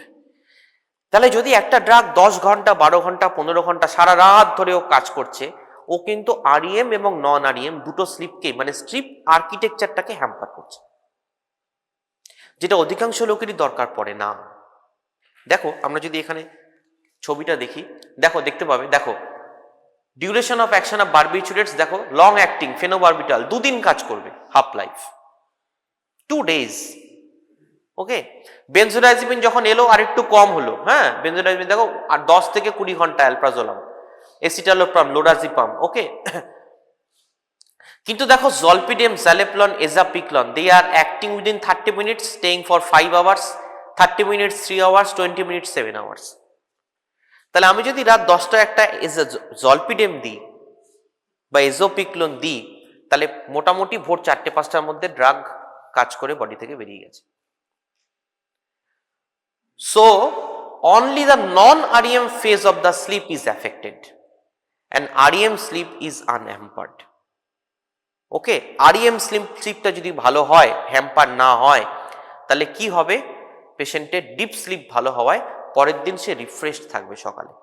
তাহলে যদি একটা ড্রাগ 10 ঘন্টা, 12 ঘন্টা, 15 ঘন্টা সারা রাত ধরে ও কাজ করছে, ও কিন্তু REM এবং নন REM দুটো স্লিপকে মানে স্লিপ আর্কিটেকচারটাকে হ্যাম্পার করছে, যেটা অধিকাংশ লোকেরই দরকার পড়ে না। দেখো আমরা যদি এখানে ছবিটা দেখি, দেখো দেখতে পাবে, দেখো ডিউরেশন অফ অ্যাকশন অফ বারবিচুরেটস দেখো, লং অ্যাক্টিং ফেনোবারবিটাল 2 দিন কাজ করবে, হাফ লাইফ 2 days। ওকে, বেনজোডাইজিপিন যখন এলো আর একটু কম হলো, হ্যাঁ বেনজোডাইজিপিন দেখো আর 10 থেকে 20 ঘন্টা অ্যালপ্রাজোলাম, এসিটালোপ্রাম, লোরাজিপাম, ওকে। কিন্তু দেখো zolpidem, zaleplon, eszopiclone, they are acting within 30 minutes, staying for 5 hours, 30 minutes 3 hours, 20 minutes 7 hours। তাহলে আমি যদি রাত 10টা একটা জলপিডেম দিই বা এজোপিক্লন দিই, তাহলে মোটামুটি ভোর 4-5টার মধ্যে ড্রাগ কাজ করে বডি থেকে বেরিয়ে গেছে। So only the non-REM phase of the sleep is affected and REM sleep is unhampered। Okay, REM স্লিপটা যদি ভালো হয়, হ্যাম্পার না হয়, তাহলে কি হবে, পেশেন্টের ডিপ স্লিপ ভালো হওয়ায় পরের দিন সে রিফ্রেশড থাকবে সকালে,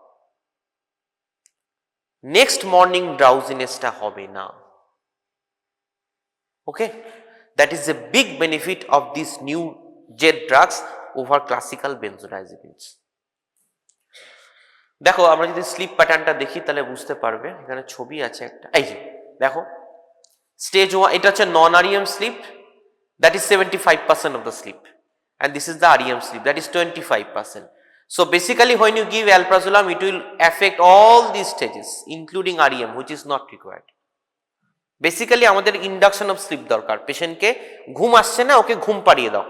নেক্সট মর্নিং ড্রাউজিনেসটা হবে না। Okay, that is a big benefit of this new zed drugs over classical benzodiazepines. দেখো আমরা যদি স্লিপ প্যাটার্নটা দেখি তাহলে বুঝতে পারবে, এখানে ছবি আছে একটা, এই যে দেখো স্টেজ 1, এটা হচ্ছে non REM sleep, that is 75% of the sleep, and this is the REM sleep, that is 25%. So basically when you give alprazolam, it will affect all these stages including REM, which is not required. Basically আমাদের induction of slip দরকার, পেশেন্টকে ঘুম আসছে না, ওকে ঘুম পাড়িয়ে দাও,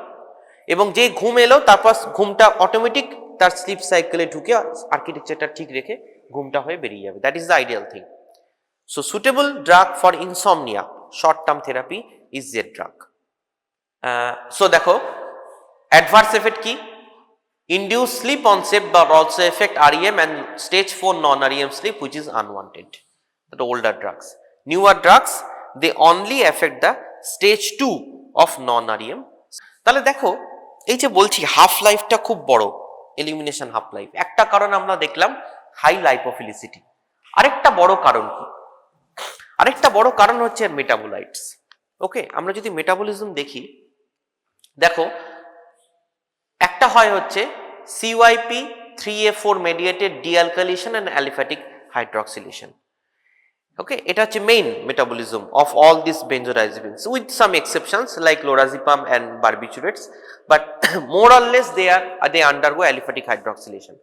এবং যে ঘুম এলো তারপর ঘুমটা অটোমেটিক তার স্লিপ সাইকেলে ঢুকে আর্কিটেকচারটা ঠিক রেখে ঘুমটা হয়ে বেরিয়ে যাবে, that is the ideal thing. So suitable drug for insomnia short term therapy is Z drug. So দেখো অ্যাডভার্স এফেক্ট কি, induce slip onset but also affect REM and stage 4 non-REM sleep which is unwanted, the older drugs. Newer drugs, they only affect the stage 2 of non-REM। তাহলে দেখো এই যে বলছি half লাইফটা খুব বড়, এলিমিনেশন হাফ লাইফ, একটা কারণ আমরা দেখলাম হাই লাইপোফিলিসিটি। আরেকটা বড় কারণ কি, আরেকটা বড় কারণ হচ্ছে মেটাবোলাইটস। ওকে, আমরা যদি মেটাবলিজম দেখি, দেখো একটা হয় হচ্ছে CYP3A4 mediated dealkylation and aliphatic hydroxylation। ওকে, এটা হচ্ছে main metabolism of all this benzodiazepines with some exceptions like lorazepam and barbiturates, but more or less they undergo aliphatic hydroxylation।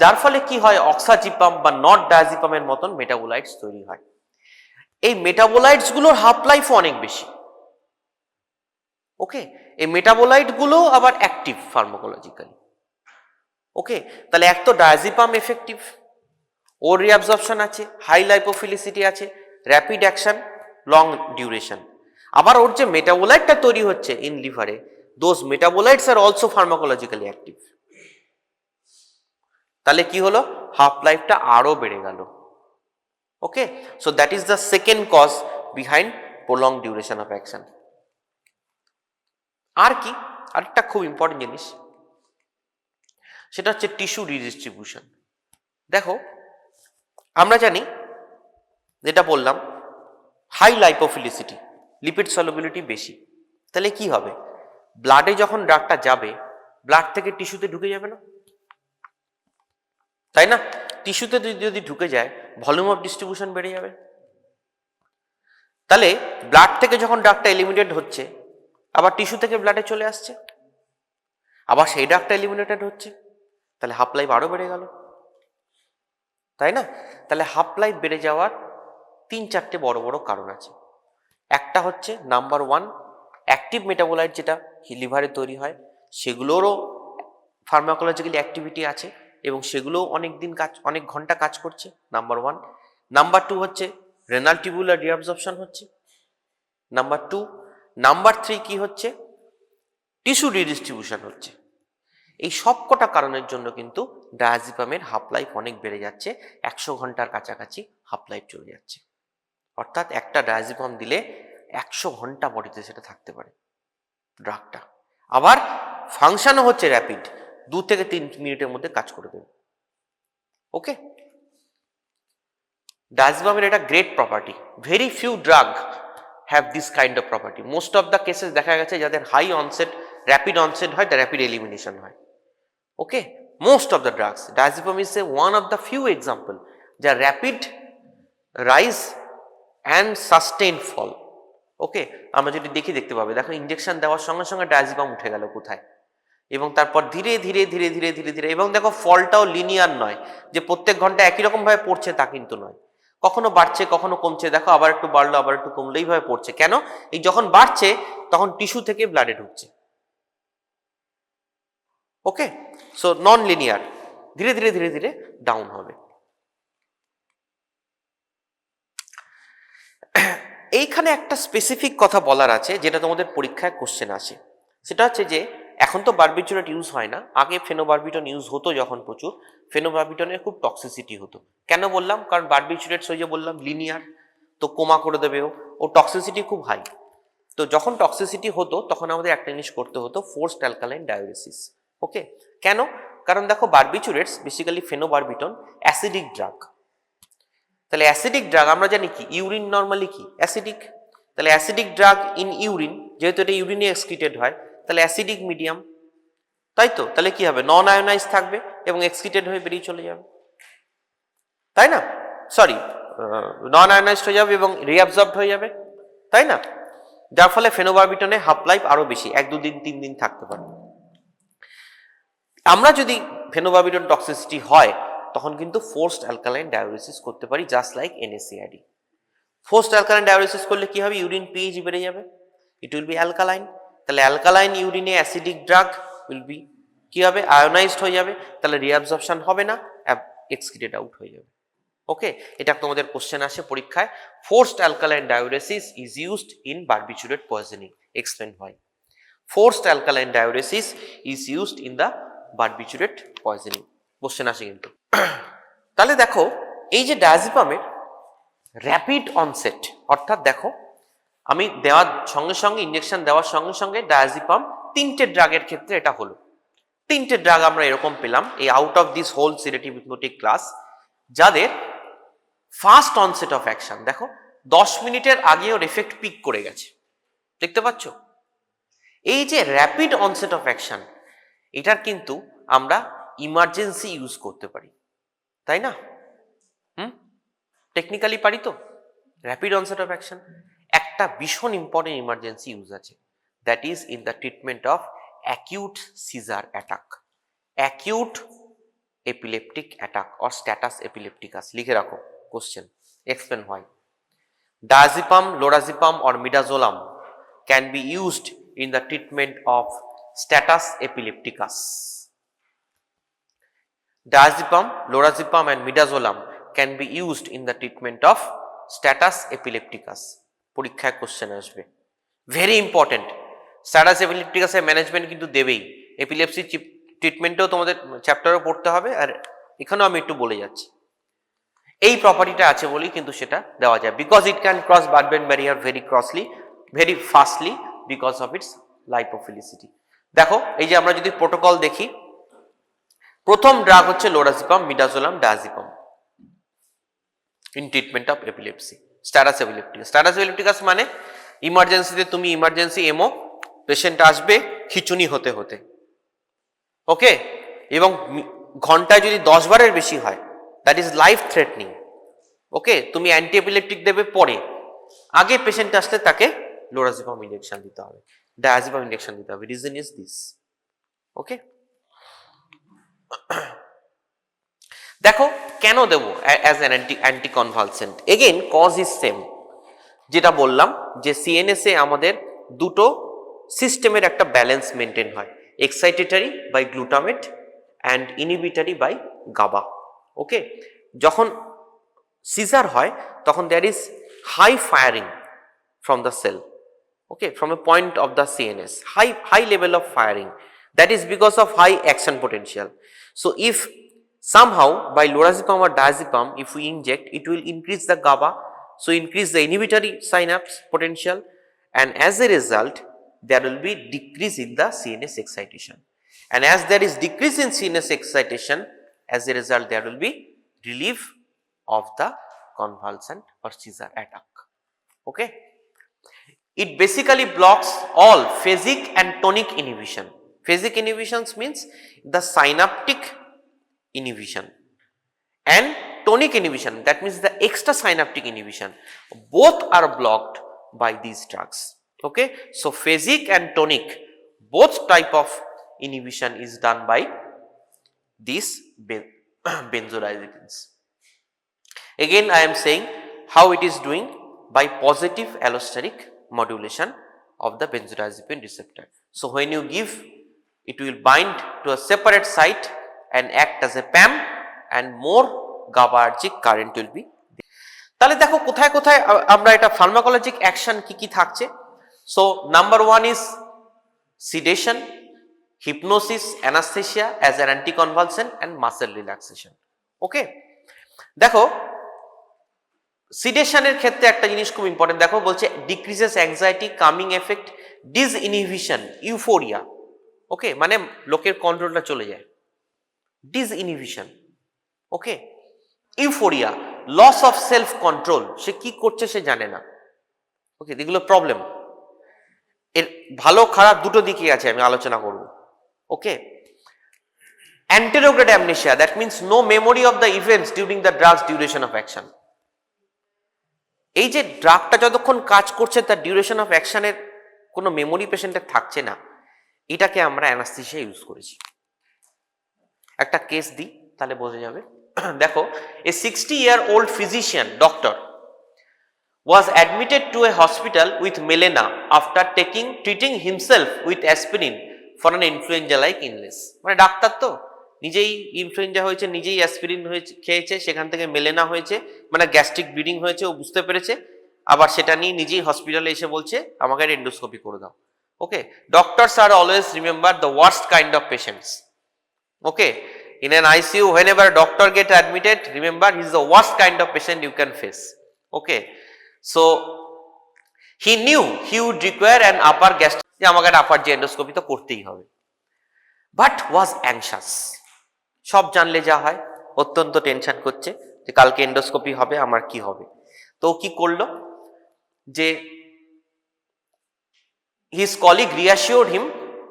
যার ফলে কি হয়, অক্সাজিপাম বা নট ডায়াজিপামের মতন মেটাবোলাইটস তৈরি হয়। এই মেটাবোলাইটস গুলোর হাফ লাইফ অনেক বেশি। ওকে, এই মেটাবোলাইট গুলো আবার অ্যাক্টিভ ফার্মাকোলজিক্যালি। ওকে, তাহলে এক তো ডায়াজিপাম এফেক্টিভ, ওর রিঅ্যাবজর্পশন আছে, হাই লাইপোফিলিসিটি আছে, র্যাপিড অ্যাকশন, লং ডিউরেশন। আবার ওর যে মেটাবোলাইটটা তৈরি হচ্ছে ইন লিভারে, those metabolites are also pharmacologically active. তাহলে কি হলো, হাফ লাইফটা আরো বেড়ে গেল। Okay, so that is the second cause behind prolong duration of action. আর কি, আরেকটা খুব ইম্পর্টেন্ট জিনিস, সেটা হচ্ছে টিস্যু রিডিস্ট্রিবিউশন। দেখো আমরা জানি, যেটা বললাম হাই লাইপোফিলিসিটি, লিপিড সলিবিলিটি বেশি, তাহলে কি হবে, ব্লাডে যখন ড্রাগটা যাবে, ব্লাড থেকে টিস্যুতে ঢুকে যাবে না, তাই না? টিস্যুতে যদি ঢুকে যায়, ভলিউম অফ ডিস্ট্রিবিউশন বেড়ে যাবে। তাহলে ব্লাড থেকে যখন ড্রাগটা এলিমিনেট হচ্ছে, আবার টিস্যু থেকে ব্লাডে চলে আসছে, আবার সেই ড্রাগটা এলিমিনেটেড হচ্ছে, তাহলে হাফ লাইফ আরো বেড়ে গেল, তাই না? তাহলে হাফ লাইফ বেড়ে যাওয়ার 3-4টে বড় বড় কারণ আছে। একটা হচ্ছে নাম্বার 1, অ্যাক্টিভ মেটাবোলাইট যেটা লিভারে তৈরি হয়, সেগুলোরও ফার্মাকোলজিক্যালি অ্যাক্টিভিটি আছে এবং সেগুলোও অনেক ঘন্টা কাজ করছে, নাম্বার 1। নাম্বার 2 হচ্ছে রেনাল টিউবুলার রিঅ্যাবজর্পশন হচ্ছে, নাম্বার 2। নাম্বার 3 কি হচ্ছে, টিস্যু রিডিস্ট্রিবিউশন হচ্ছে। এই সবকটা কারণের জন্য কিন্তু ডায়াজিপামের হাফ লাইফ অনেক বেড়ে যাচ্ছে, 100 ঘন্টার কাছাকাছি হাফ লাইফ চলে যাচ্ছে। অর্থাৎ একটা ডায়াজিপাম দিলে 100 ঘন্টা বডিতে সেটা থাকতে পারে ড্রাগটা। আবার ফাংশনও হচ্ছে র্যাপিড, 2 থেকে 3 মিনিটের মধ্যে কাজ করে দেবে। ওকে, ডায়াজিপামের এটা great property, very few drug have this kind of property. Most of the cases দেখা গেছে যাদের হাই অনসেট, র্যাপিড অনসেট হয়, র্যাপিড এলিমিনেশন হয়। Okay, most of the drugs, diazepam is one of the few example যা rapid rise and sustain fall. Okay, আমরা যদি দেখতে পাবে, দেখো ইনজেকশন দেওয়ার সঙ্গে সঙ্গে ডায়াজিপাম উঠে গেল কোথায়, এবং তারপর ধীরে ধীরে ধীরে ধীরে ধীরে ধীরে, এবং দেখো ফলটাও লিনিয়ার নয়, যে প্রত্যেক ঘন্টা একই রকম ভাবে পড়ছে তা কিন্তু নয়, কখনো বাড়ছে কখনো কমছে, দেখো আবার একটু বাড়লো আবার একটু কমলো, এইভাবে পড়ছে। কেন? এই যখন বাড়ছে তখন টিস্যু থেকে ব্লাডে ঢুকছে। ওকে, সো নন লিনিয়ার, ধীরে ধীরে ধীরে ধীরে ডাউন হবে। এইখানে একটা স্পেসিফিক কথা বলার আছে, যেটা তোমাদের পরীক্ষায় কোশ্চেন আসে। সেটা হচ্ছে যে এখন তো বারবিচুরেট ইউজ হয় না, আগে ফেনোবারবিটন ইউজ হতো যখন প্রচুর, ফেনোবারবিটনের খুব টক্সিসিটি হতো। কেন বললাম? কারণ বারবিচুরেট ওই যে বললাম লিনিয়ার, তো কোমা করে দেবে ও টক্সিসিটি খুব হাই। তো যখন টক্সিসিটি হতো তখন আমাদের একটা জিনিস করতে হতো, ফোর্সড অ্যালকালাইন ডায়োরেসিস। ওকে, কেন? কারণ দেখো বারবিচুরেটস বেসিক্যালি ফেনোবারবিটন অ্যাসিডিক ড্রাগ। তাহলে অ্যাসিডিক ড্রাগ আমরা জানি কি, ইউরিন নর্মালি কি অ্যাসিডিক, তাহলে অ্যাসিডিক ড্রাগ ইন ইউরিন, যেহেতু এটা ইউরিনে এক্সক্রিটেড হয়, তাহলে অ্যাসিডিক মিডিয়াম, তাই তো? তাহলে কি হবে? নন আয়োনাইজ থাকবে এবং এক্সক্রিটেড হয়ে বেরিয়ে চলে যাবে, তাই না? সরি, নন আয়োনাইজড হয়ে যাবে এবং রিঅ্যাবজর্বড হয়ে যাবে, তাই না? যার ফলে ফেনোবারবিটনে হাফ লাইফ আরো বেশি, 1-2 দিন 3 দিন থাকতে পারে। আমরা যদি ফেনোবারবিটন টক্সিসিটি হয় তখন কিন্তু ফোর্সড অ্যালকালাইন ডায়োরেসিস করতে পারি, just like NaCl. Forced alkaline diuresis করলে কি হবে? ইউরিন পিএইচ বেড়ে যাবে, ইট উইল বি অ্যালকালাইন। তাহলে অ্যালকালাইন ইউরিনে অ্যাসিডিক ড্রাগ উইল বি কি হবে? আয়োনাইজড হয়ে যাবে, তাহলে রিঅ্যাবজর্পশন হবে না, এক্সক্রিটেড আউট হয়ে যাবে। ওকে, এটা তোমাদের কোশ্চেন আসে পরীক্ষায়। Forced alkaline diuresis is used in barbiturate poisoning, explain why. Forced alkaline diuresis is used in the barbiturate poisoning, question আসে কিন্তু। তাহলে দেখো এই যে ডায়াজিপামের র্যাপিড অনসেট, অর্থাৎ দেখো আমি দেওয়ার সঙ্গে সঙ্গে, ইনজেকশন দেওয়ার সঙ্গে সঙ্গে ডায়াজিপাম, 3টে ড্রাগের ক্ষেত্রে এটা হলো। 3টে ড্রাগ আমরা এরকম পেলাম এই out of this whole sedative hypnotic class, যাদের ফাস্ট অনসেট অফ অ্যাকশন, দেখো 10 মিনিটের আগে ওর এফেক্ট পিক করে গেছে, দেখতে পাচ্ছ? এই যে র্যাপিড অনসেট অফ অ্যাকশন, এটার কিন্তু আমরা ইমার্জেন্সি ইউজ করতে পারি, তাই না? টেকনিক্যালি পারি তো। র্যাপিড অনসেট অফ অ্যাকশন একটা ভীষণ ইম্পর্টেন্ট ইমার্জেন্সি ইউজ আছে, that is in the treatment of acute seizure attack, acute epileptic attack or status epilepticus. লিখে রাখো, question, explain why. Diazepam, lorazepam or midazolam can be used in the treatment of status epilepticus. Diazepam, lorazepam and midazolam can be used in the treatment of status epilepticus. পরীক্ষায় question আসবে, very important. Status epilepticus এর management কিন্তু দেবেই, epilepsy ট্রিটমেন্টেও তোমাদের চ্যাপ্টারও পড়তে হবে, আর এখানেও আমি একটু বলে যাচ্ছি। এই প্রপার্টিটা আছে বলেই কিন্তু সেটা দেওয়া যায়, because it can cross blood brain barrier very fastly because of its lipophilicity. দেখো এই যে আমরা যদি প্রোটোকল দেখি, প্রথম ড্রাগ হচ্ছে lorazepam, midazolam, diazepam in treatment of epilepsy, status epilepticus. Status epilepticus মানে ইমার্জেন্সিতে তুমি ইমার্জেন্সি এমো, পেশেন্ট আসবে খিচুনি হতে হতে, ওকে, এবং ঘন্টায় যদি 10 বারের বেশি হয়, দ্যাট ইজ লাইফ থ্রেটনিং। ওকে, তুমি অ্যান্টি এপিলেপটিক দেবে পরে, আগে পেশেন্ট আসলে তাকে লোরাজিপাম ইনজেকশন দিতে হবে, ডায়াজিপাম ইনজেকশন দিতে হবে। Reason is this. ওকে, দেখো কেন দেব as an anti convulsant? Again cause is same, যেটা বললাম যে সিএনএসে আমাদের দুটো সিস্টেমের একটা ব্যালেন্স মেনটেন হয়, excitatory by glutamate and inhibitory by GABA. Okay, যখন সিজার হয় তখন there is high firing from the cell, okay, from a point of the CNS, high level of firing, that is because of high action potential. So if somehow by lorazepam or diazepam if we inject, it will increase the GABA, so increase the inhibitory synapse potential, and as a result there will be decrease in the CNS excitation, and as there is decrease in CNS excitation, as a result there will be relief of the convulsant or seizure attack. Okay, it basically blocks all phasic and tonic inhibition. Phasic inhibitions means the synaptic inhibition, and tonic inhibition, that means the extrasynaptic inhibition, both are blocked by these drugs. Okay, so phasic and tonic, both type of inhibition is done by these benzodiazepines. Again I am saying how it is doing, by positive allosteric modulation of the benzodiazepine receptor. So when you give, it will bind to a separate site and act as a PAM and more GABAergic current will be. তাহলে দেখো কোথায় কোথায় আমরা এটা ফার্মাকোলজিক action কি কি থাকছে। So number 1 is sedation, hypnosis, anesthesia as an anticonvulsant and muscle relaxation. Okay, দেখো সিডেশনের ক্ষেত্রে একটা জিনিস খুব ইম্পর্টেন্ট, দেখো বলছে decreases anxiety, calming effect, disinhibition, euphoria. Okay, মানে লোকের কন্ট্রোলটা চলে যায়, disinhibition. Okay, euphoria, loss of self control, সে কি করছে সে জানে না। ওকে, এগুলো প্রবলেম। এর ভালো খারাপ দুটো দিকই আছে, আমি আলোচনা করব। ওকে, anterograde amnesia, that means no memory of the events during the drug's duration of action. এই যে ড্রাগটা যতক্ষণ কাজ করছে তার ডিউরেশন অফ অ্যাকশনের কোনো মেমোরি পেশেন্টের থাকছে না, এটাকে আমরা অ্যানাস্থেসিয়া ইউজ করেছি। একটা কেস দিই তাহলে বোঝা যাবে। দেখো, এ 60-year-old physician doctor was admitted to a hospital with melena after treating himself with aspirin for an influenza-like illness. মানে ডাক্তার তো নিজেই ইনফ্লুয়েঞ্জা হয়েছে, নিজেই অ্যাসপিরিন হয়েছে খেয়েছে, সেখান থেকে মেলেনা হয়েছে, মানে গ্যাস্ট্রিক ব্লিডিং হয়েছে, ও বুঝতে পেরেছে, আবার সেটা নিয়ে নিজেই হসপিটালে এসে বলছে আমাকে এন্ডোস্কোপি করে দাও। Okay, doctors are always remember the worst kind of patients. Okay, in an ICU, whenever a doctor get admitted, remember he is the worst kind of patient you can face. Okay, so he knew he would require an upper gastric, যে আমাকে আপার যে endoscopy তো করতেই হবে, but was anxious. সব জানলে যা হয়, অত্যন্ত টেনশন করছে যে কালকে এন্ডোস্কোপি হবে, আমার কি হবে। তো কি করলো, যে his colleague reassured him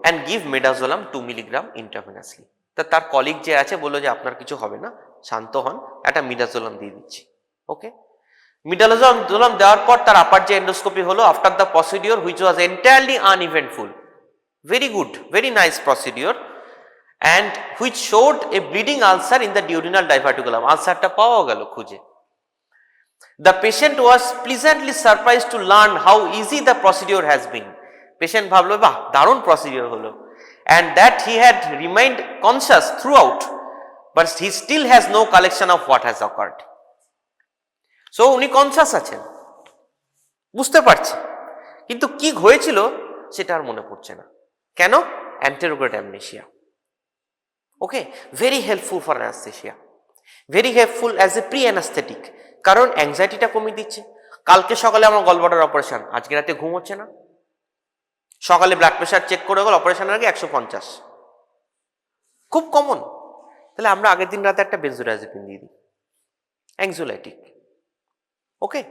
and give midazolam 2 mg intravenously. তার কলিগ যে আছে বললো যে আপনার কিছু হবে না, শান্ত হন, একটা মিডাজোলাম দিয়ে দিচ্ছি। ওকে, মিডাজোলাম দেওয়ার পর তার আপার যে এন্ডোস্কোপি হলো, after the procedure which was entirely uneventful, very good, very nice procedure, and which showed a bleeding ulcer in the duodenal diverticulum. আলসারটা পাওয়া গেল খুঁজে। The patient was pleasantly surprised to learn how easy the procedure has been. Patient ভাবলো বাহ দারুণ procedure হলো, and that he had remained conscious throughout, but he still has no collection of what has occurred. So উনি conscious আছেন, বুঝতে পারছে, কিন্তু কি হয়েছিল সেটা আর মনে পড়ছে না। কেন? anterograde amnesia. Okay, very helpful for anesthesia, very helpful as a pre-anesthetic, কারণ অ্যাংজাইটিটা কমিয়ে দিচ্ছে। কালকে সকালে আমার গলব্লাডার অপারেশন, আজকে রাতে ঘুম হচ্ছে না, সকালে ব্লাড প্রেশার চেক করে গেল, অপারেশনের আগে 150, খুব কমন। তাহলে আমরা আগের দিন রাতে একটা বেনজোডিয়াজেপিন দিয়ে দিই, অ্যাংজোলাইটিক। ওকে,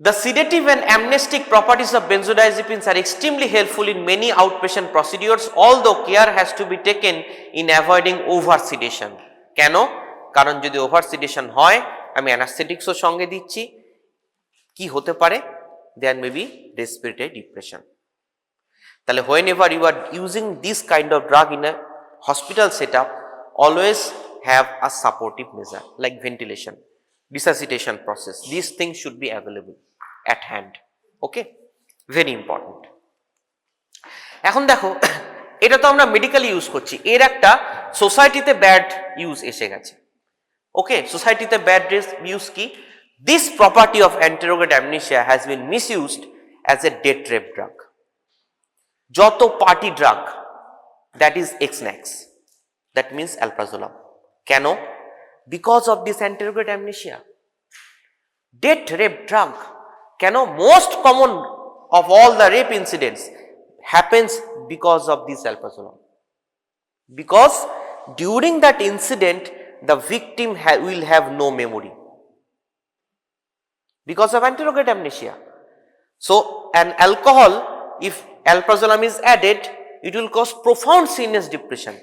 the sedative and amnestic properties of benzodiazepines are extremely helpful in many outpatient procedures, although care has to be taken in avoiding over sedation. কেন? কারণ যদি ওভার সিডেশন হয়, আমি অ্যানাস্থেটিক্সও সঙ্গে দিচ্ছি, কি হতে পারে? there may be respiratory depression. তাহলে whenever you are using this kind of drug in a hospital setup, always have a supportive measure like ventilation, resuscitation process. These things should be available at hand. Okay, very important. এখন দেখো, এটা তো আমরা medically use করছি, এর একটা সোসাইটিতে bad use এসে গেছে। ওকে, সোসাইটিতে ব্যাড ইউজ কি? This property of anterograde amnesia has been misused as a date rape drug. যত party drug, that is Xanax, that means alprazolam. কেন? Because of this anterograde amnesia. Date rape drug, কেন? Most common of all the rape incidents happens because of this alprazolam. Because during that incident, the victim will have no memory. Because of anterograde amnesia. So an alcohol, if alprazolam is added, it will cause profound CNS depression.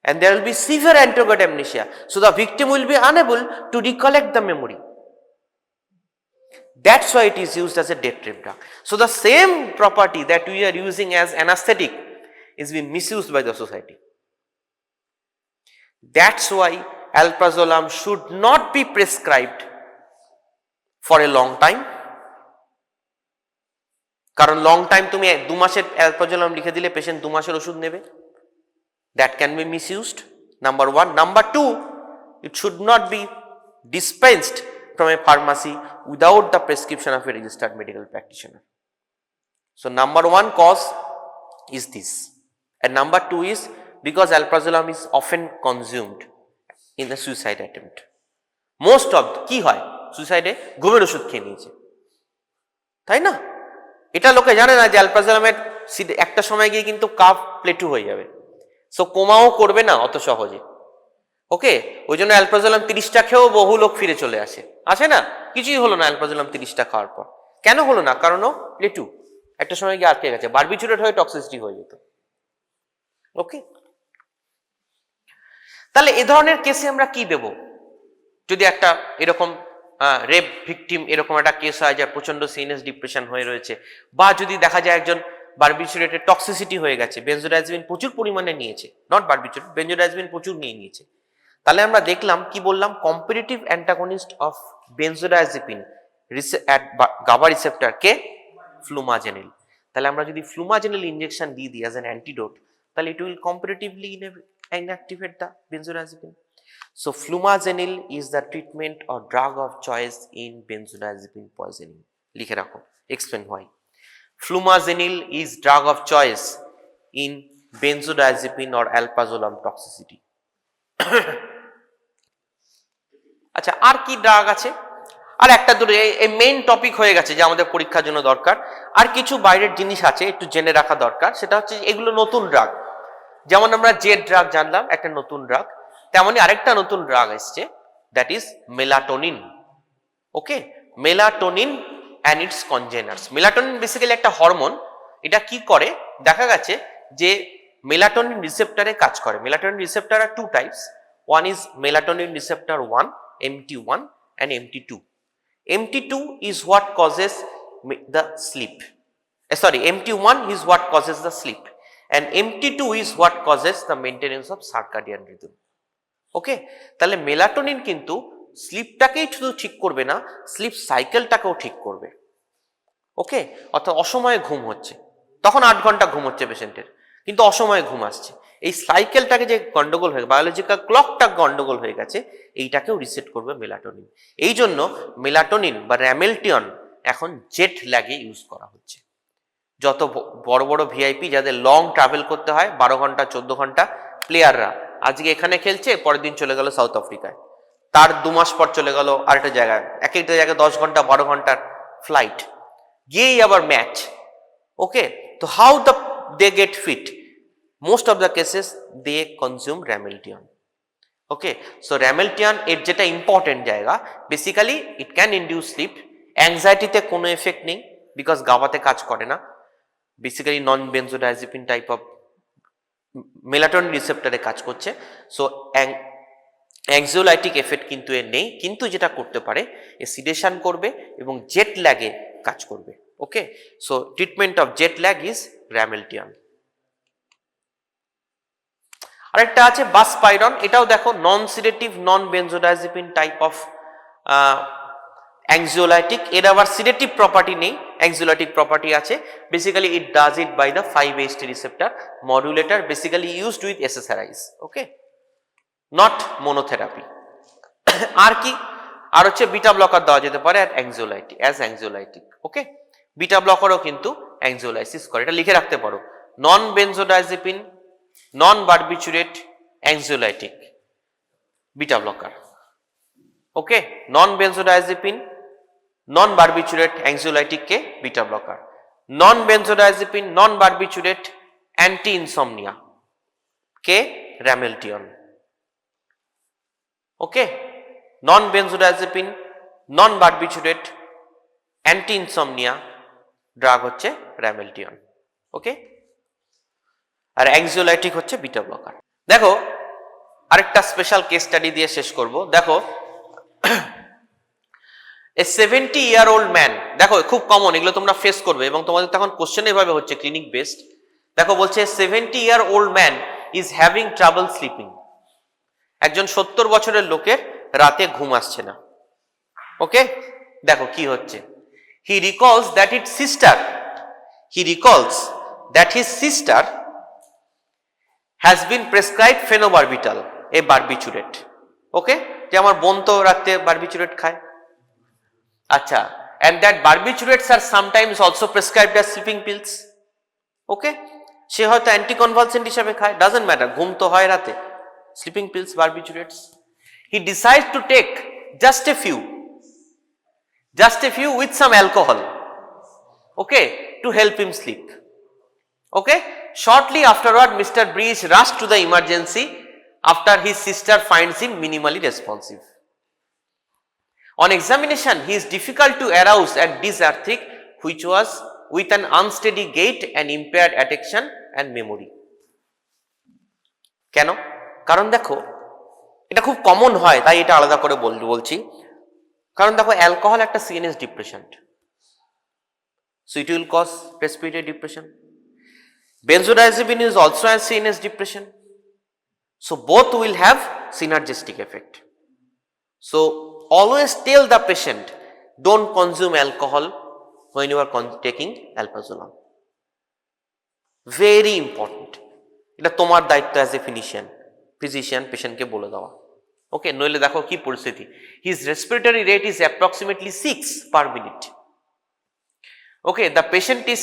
and there will be severe anterograde amnesia. So the victim will be unable to recollect the memory. That's why it is used as a death trap drug. So the same property that we are using as anesthetic is being misused by the society. That's why alprazolam should not be prescribed for a long time. কারণ long time তুমি 2 মাসের অ্যালপ্রাজোলাম লিখে দিলে patient 2 মাসের ওষুধ নেবে। That can be misused, number 1. Number 2, it should not be dispensed from a pharmacy without the prescription of a registered medical practitioner. So number 1 cause is this, and number 2 is because alprazolam is often consumed in the suicide attempt. Most of কি হয় সুইসাইডে ঘুমের ওষুধ খেয়ে নিয়েছে, তাই না? এটা লোকে জানে না যে অ্যালপ্রাজোলামের একটা সময় গিয়ে কিন্তু কাফ প্লেটু হয়ে যাবে, সো কোমাও করবে না অত সহজে। ওকে, ওই জন্য অ্যালপ্রাজোলাম 30টা খেয়েও বহু লোক ফিরে চলে আসে না, কিছুই হলো না অ্যালপ্রাজোলাম 30টা খাওয়ার পর। কেন হলো না? কারণ প্লেটু একটা সময় গিয়ে আটকে গেছে, বারবিচুরেট হয়ে টক্সিসিটি হয়ে যেত। ওকে, তাহলে এ ধরনের কেসে আমরা কি দেব? যদি একটা এরকম রেপ ভিকটিম এরকম একটা কেস হয় যার প্রচন্ড সিরিয়াস ডিপ্রেশন হয়ে রয়েছে, বা যদি দেখা যায় একজন বারবিচুরেটের টক্সিসিটি হয়ে গেছে, বেনজোডাইজিপিন প্রচুর পরিমাণে নিয়েছে, নট বারবিচুরেট, বেনজোডাইজিপিন প্রচুর নিয়েছে, তাহলে আমরা দেখলাম কি বললাম, competitive antagonist of benzodiazepine at GABA receptor কে ফ্লুমাজেনিল। তাহলে আমরা যদি ফ্লুমাজেনিল ইনজেকশন দিয়ে দিই অ্যাজ অ্যান অ্যান্টিডোট, তাহলে it will competitively inactivate the benzodiazepine. So flumazenil is the treatment or drug of choice in benzodiazepine poisoning. লিখে রাখো, explain why. Flumazenil is drug of choice in benzodiazepine or alprazolam toxicity. আচ্ছা, আর কি drug আছে? আর একটা দুটো, এই main topic হয়ে গেছে যে আমাদের পরীক্ষার জন্য দরকার। আর কিছু বাইরের জিনিস আছে একটু জেনে রাখা দরকার, সেটা হচ্ছে এগুলো নতুন ড্রাগ। যেমন আমরা জেড ড্রাগ জানলাম একটা নতুন ড্রাগ, তেমনি আরেকটা নতুন ড্রাগ এসছে, that is melatonin. Okay, melatonin and its congeners. Melatonin basically একটা হরমোন, এটা কি করে দেখা গেছে যে মেলাটোনিন রিসেপ্টরে কাজ করে। মেলাটোনিন রিসেপ্টর আর 2 types, one is melatonin receptor 1 MT1 and MT2. MT2 is what causes the sleep. MT1 is what causes the sleep. And MT2 is what causes the maintenance of circadian rhythm. ওকে, তাহলে melatonin কিন্তু স্লিপটাকেই শুধু ঠিক করবে না, slip সাইকেলটাকেও ঠিক করবে। ওকে, অর্থাৎ অসময়ে ঘুম হচ্ছে, তখন 8 ঘন্টা ঘুম হচ্ছে পেশেন্টের, কিন্তু অসময়ে ঘুম আসছে, এই সাইকেলটাকে যে গন্ডগোল হয়ে, বায়োলজিক্যাল ক্লকটা গন্ডগোল হয়ে গেছে, এইটাকেও রিসেট করবে মেলাটোনিন। এই জন্য মেলাটোনিন বা র্যামেলটিয়ন এখন জেট ল্যাগে ইউজ করা হচ্ছে। যত বড় বড় ভিআইপি যাদের লং ট্রাভেল করতে হয় 12 ঘন্টা 14 ঘন্টা, প্লেয়াররা আজকে এখানে খেলছে, পরের দিন চলে গেল সাউথ আফ্রিকায়, তার 2 মাস পর চলে গেল আরেকটা জায়গায়, এক একটা জায়গায় 10 ঘন্টা 12 ঘন্টার ফ্লাইট, গিয়েই আবার ম্যাচ। ওকে, তো how they get fit? Most of the cases they consume ramelteon. Okay, so ramelteon এর যেটা ইম্পর্টেন্ট জায়গা, basically it can induce sleep, অ্যাংজাইটিতে কোনো এফেক্ট নেই বিকজ গাবাতে কাজ করে না, basically non benzodiazepine type of melatonin রিসেপ্টরে কাজ করছে, সো অ্যাংজাইটিক এফেক্ট কিন্তু এর নেই, কিন্তু যেটা করতে পারে এ সিডেশন করবে এবং জেট ল্যাগে কাজ করবে। Okay, so treatment of jet lag is ramelteon. আরেকটা আছে বাসপাইরন, এটাও দেখো non sedative non benzodiazepine type of anxiolytic, এর আবার সিডেটিভ প্রপার্টি নেই, অ্যাংজিওলাইটিক প্রপার্টি আছে। Basically it does it by the 5-HT receptor modulator, basically used with SSRIs। Okay, not monotherapy. আর কি? আর হচ্ছে বিটা ব্লকার দেওয়া যেতে পারে অ্যাংজিওলাইটিক। ওকে, বিটা ব্লকারও কিন্তু অ্যাংজিওলাইসিস করে, এটা লিখে রাখতে পারো, নন বেনজোডাইজিপিন নন বারবিচুরেট অ্যাংজিওলাইটিক বিটা ব্লকার। ওকে, নন বেনজোডাইজিপিন নন বারবিচুরেট অ্যাংজিওলাইটিক কে বিটা ব্লকার, নন বেনজোডাইজিপিন নন বারবিচুরেট অ্যান্টি ইনসমনিয়া কে র্যামেলটিয়ন। ওকে, নন বেনজোডাইজিপিন নন বারবিচুরেট অ্যান্টি ইনসমনিয়া ড্রাগ হচ্ছে র্যামেলটিয়ন। ওকে, আর অ্যাংজিওলাইটিক হচ্ছে বিটা ব্লকার। দেখো আরেকটা স্পেশাল কেস স্টাডি দিয়ে শেষ করব। দেখো এ 70-year-old ম্যান, দেখো খুব কমন, এগুলো তোমরা ফেস করবে এবং তোমাদের তখন কোশ্চেন এভাবে হচ্ছে ক্লিনিক বেসড। দেখো বলছে 70-year-old man is having trouble sleeping. একজন 70 বছরের লোকের রাতে ঘুম আসছে না। ওকে, দেখো কি হচ্ছে। He recalls that his sister has been prescribe phenobarbital, a barbiturate. Okay, যে আমার বোন তো রাতে বারবিচুরেট খায়। আচ্ছা, and that barbiturates are sometimes also prescribed as sleeping pills. ওকে, সে হয়তো অ্যান্টিকনভালসেন্ট হিসাবে খায়, ডাজন্ট ম্যাটার, ঘুম তো হয় রাতে। Sleeping pills, barbiturates. He decide to take just a few with some alcohol, okay, to help him sleep. Okay, shortly afterward Mr. Breach rushed to the emergency after his sister finds him minimally responsive. On examination, he is difficult to arouse and dysarthric, which was with an unsteady gait and impaired attention and memory. কেন? কারণ দেখো এটা খুব common হয়, তাই এটা আলাদা করে বলছি। কারণ দেখো অ্যালকোহল একটা CNS depression, so it will cause respiratory depression. Benzodiazepine is also a CNS depression, so both will have synergistic effect. So always tell the patient, don't consume alcohol when you are taking alprazolam. Very important. এটা তোমার দায়িত্ব as a physician পেশেন্টকে বলে দেওয়া। ওকে, নইলে দেখো কি পরিস্থিতি। His respiratory rate is approximately 6 per minute. Okay, the patient is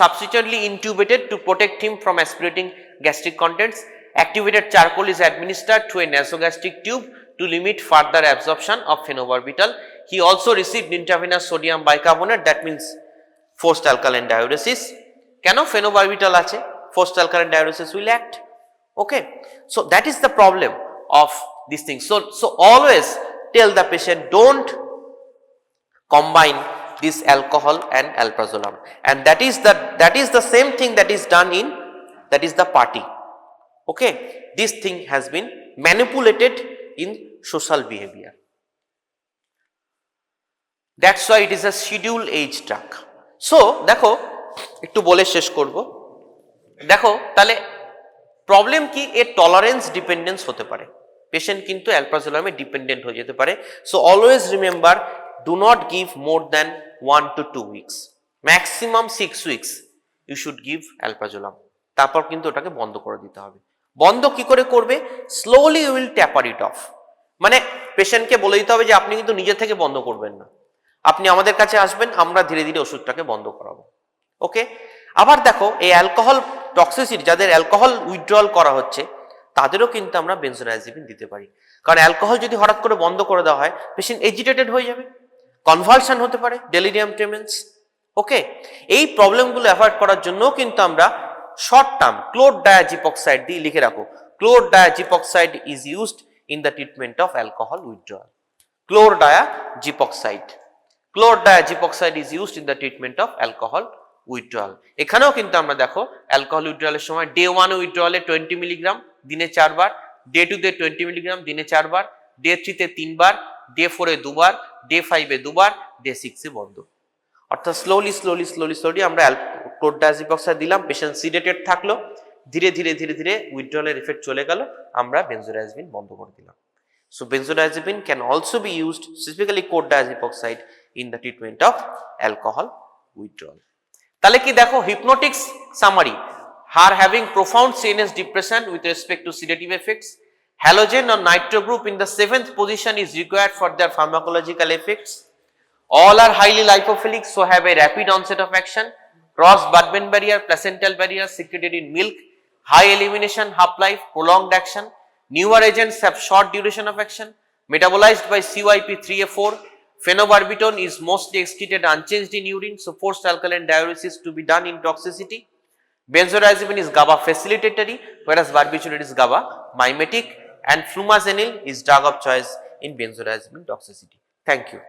subsequently intubated to protect him from aspirating gastric contents. Activated charcoal is administered through a nasogastric tube to limit further absorption of phenobarbital. He also received intravenous sodium bicarbonate, that means forced alkaline diuresis. Keno phenobarbital ache, forced alkaline diuresis will act. Okay, so that is the problem of this thing. So always tell the patient, don't combine this alcohol and alprazolam, and that is the same thing that is done in, that is the party. Okay, this thing has been manipulated in social behavior. That's why it is a schedule age drug. So দেখো একটু বলে শেষ করব। দেখো তাহলে problem কি, এর tolerance dependence হতে পারে, পেশেন্ট কিন্তু অ্যালপ্রাজোলামে ডিপেন্ডেন্ট হয়ে যেতে পারে। So always remember, do not give more than 1 to 2 weeks, maximum 6 weeks you should give alprazolam, তারপর কিন্তু ওটাকে বন্ধ করে দিতে হবে। বন্ধ কি করে করবে? Slowly you will taper it off, মানে পেশেন্টকে বলে দিতে হবে যে আপনি কিন্তু নিজে থেকে বন্ধ করবেন না, আপনি আমাদের কাছে আসবেন, আমরা ধীরে ধীরে ওষুধটাকে বন্ধ করাবো। ওকে, আবার দেখো এই অ্যালকোহল টক্সিসিটি, যাদের অ্যালকোহল উইথড্রয়াল করা হচ্ছে তাদেরও কিন্তু আমরা বেনজোডায়াজেপিন দিতে পারি, কারণ অ্যালকোহল যদি হঠাৎ করে বন্ধ করে দেওয়া হয় পেশেন্ট এজিটেটেড হয়ে যাবে, কনভালশন হতে পারে, ডেলিরিয়াম ট্রেমেন্স। ওকে, এই প্রবলেমগুলো অ্যাভয়েড করার জন্য কিন্তু আমরা শর্ট টার্ম ক্লোরডায়াজিপক্সাইড দিয়ে লিখে রাখো, chlordiazepoxide is used in the treatment of alcohol withdrawal. Chlordiazepoxide is used in the treatment of alcohol withdrawal. এখানেও কিন্তু আমরা দেখো অ্যালকোহল উইথড্রয়ালের সময় ডে 1 উইথড্রয়ালে 20 মিলিগ্রাম দিনে 4 বার, ডে 2 তে 20 মিলিগ্রাম দিনে 4 বার, ডে 3 তে 3 বার, ডে 4 এ 2 বার, ডে 5 এ 2 বার, ডে 6 এ বন্ধ। অর্থাৎ স্লোলি আমরা ক্লোরডায়াজিপক্সাইড দিলাম, পেশেন্ট সিডেটেড থাকলো, ধীরে ধীরে উইথড্রয়ালের এফেক্ট চলে গেল, আমরা বেনজোডায়াজেপিন বন্ধ করে দিলাম। So benzodiazepine can also be used, specifically chlordiazepoxide, in the treatment of alcohol withdrawal. তাহলে কি দেখো, hypnotics summary, are having profound CNS depression with respect to sedative effects. Halogen or nitro group in the 7th position is required for their pharmacological effects. All are highly lipophilic, so have a rapid onset of action. Cross blood-brain barrier, placental barrier secreted in milk, high elimination, half-life, prolonged action. Newer agents have short duration of action, metabolized by CYP3A4. Phenobarbital is mostly excreted unchanged in urine, so forced alkaline diuresis to be done in toxicity. Benzodiazepine is GABA facilitatory, whereas barbiturate is GABA mimetic, and flumazenil is drug of choice in benzodiazepine toxicity. Thank you.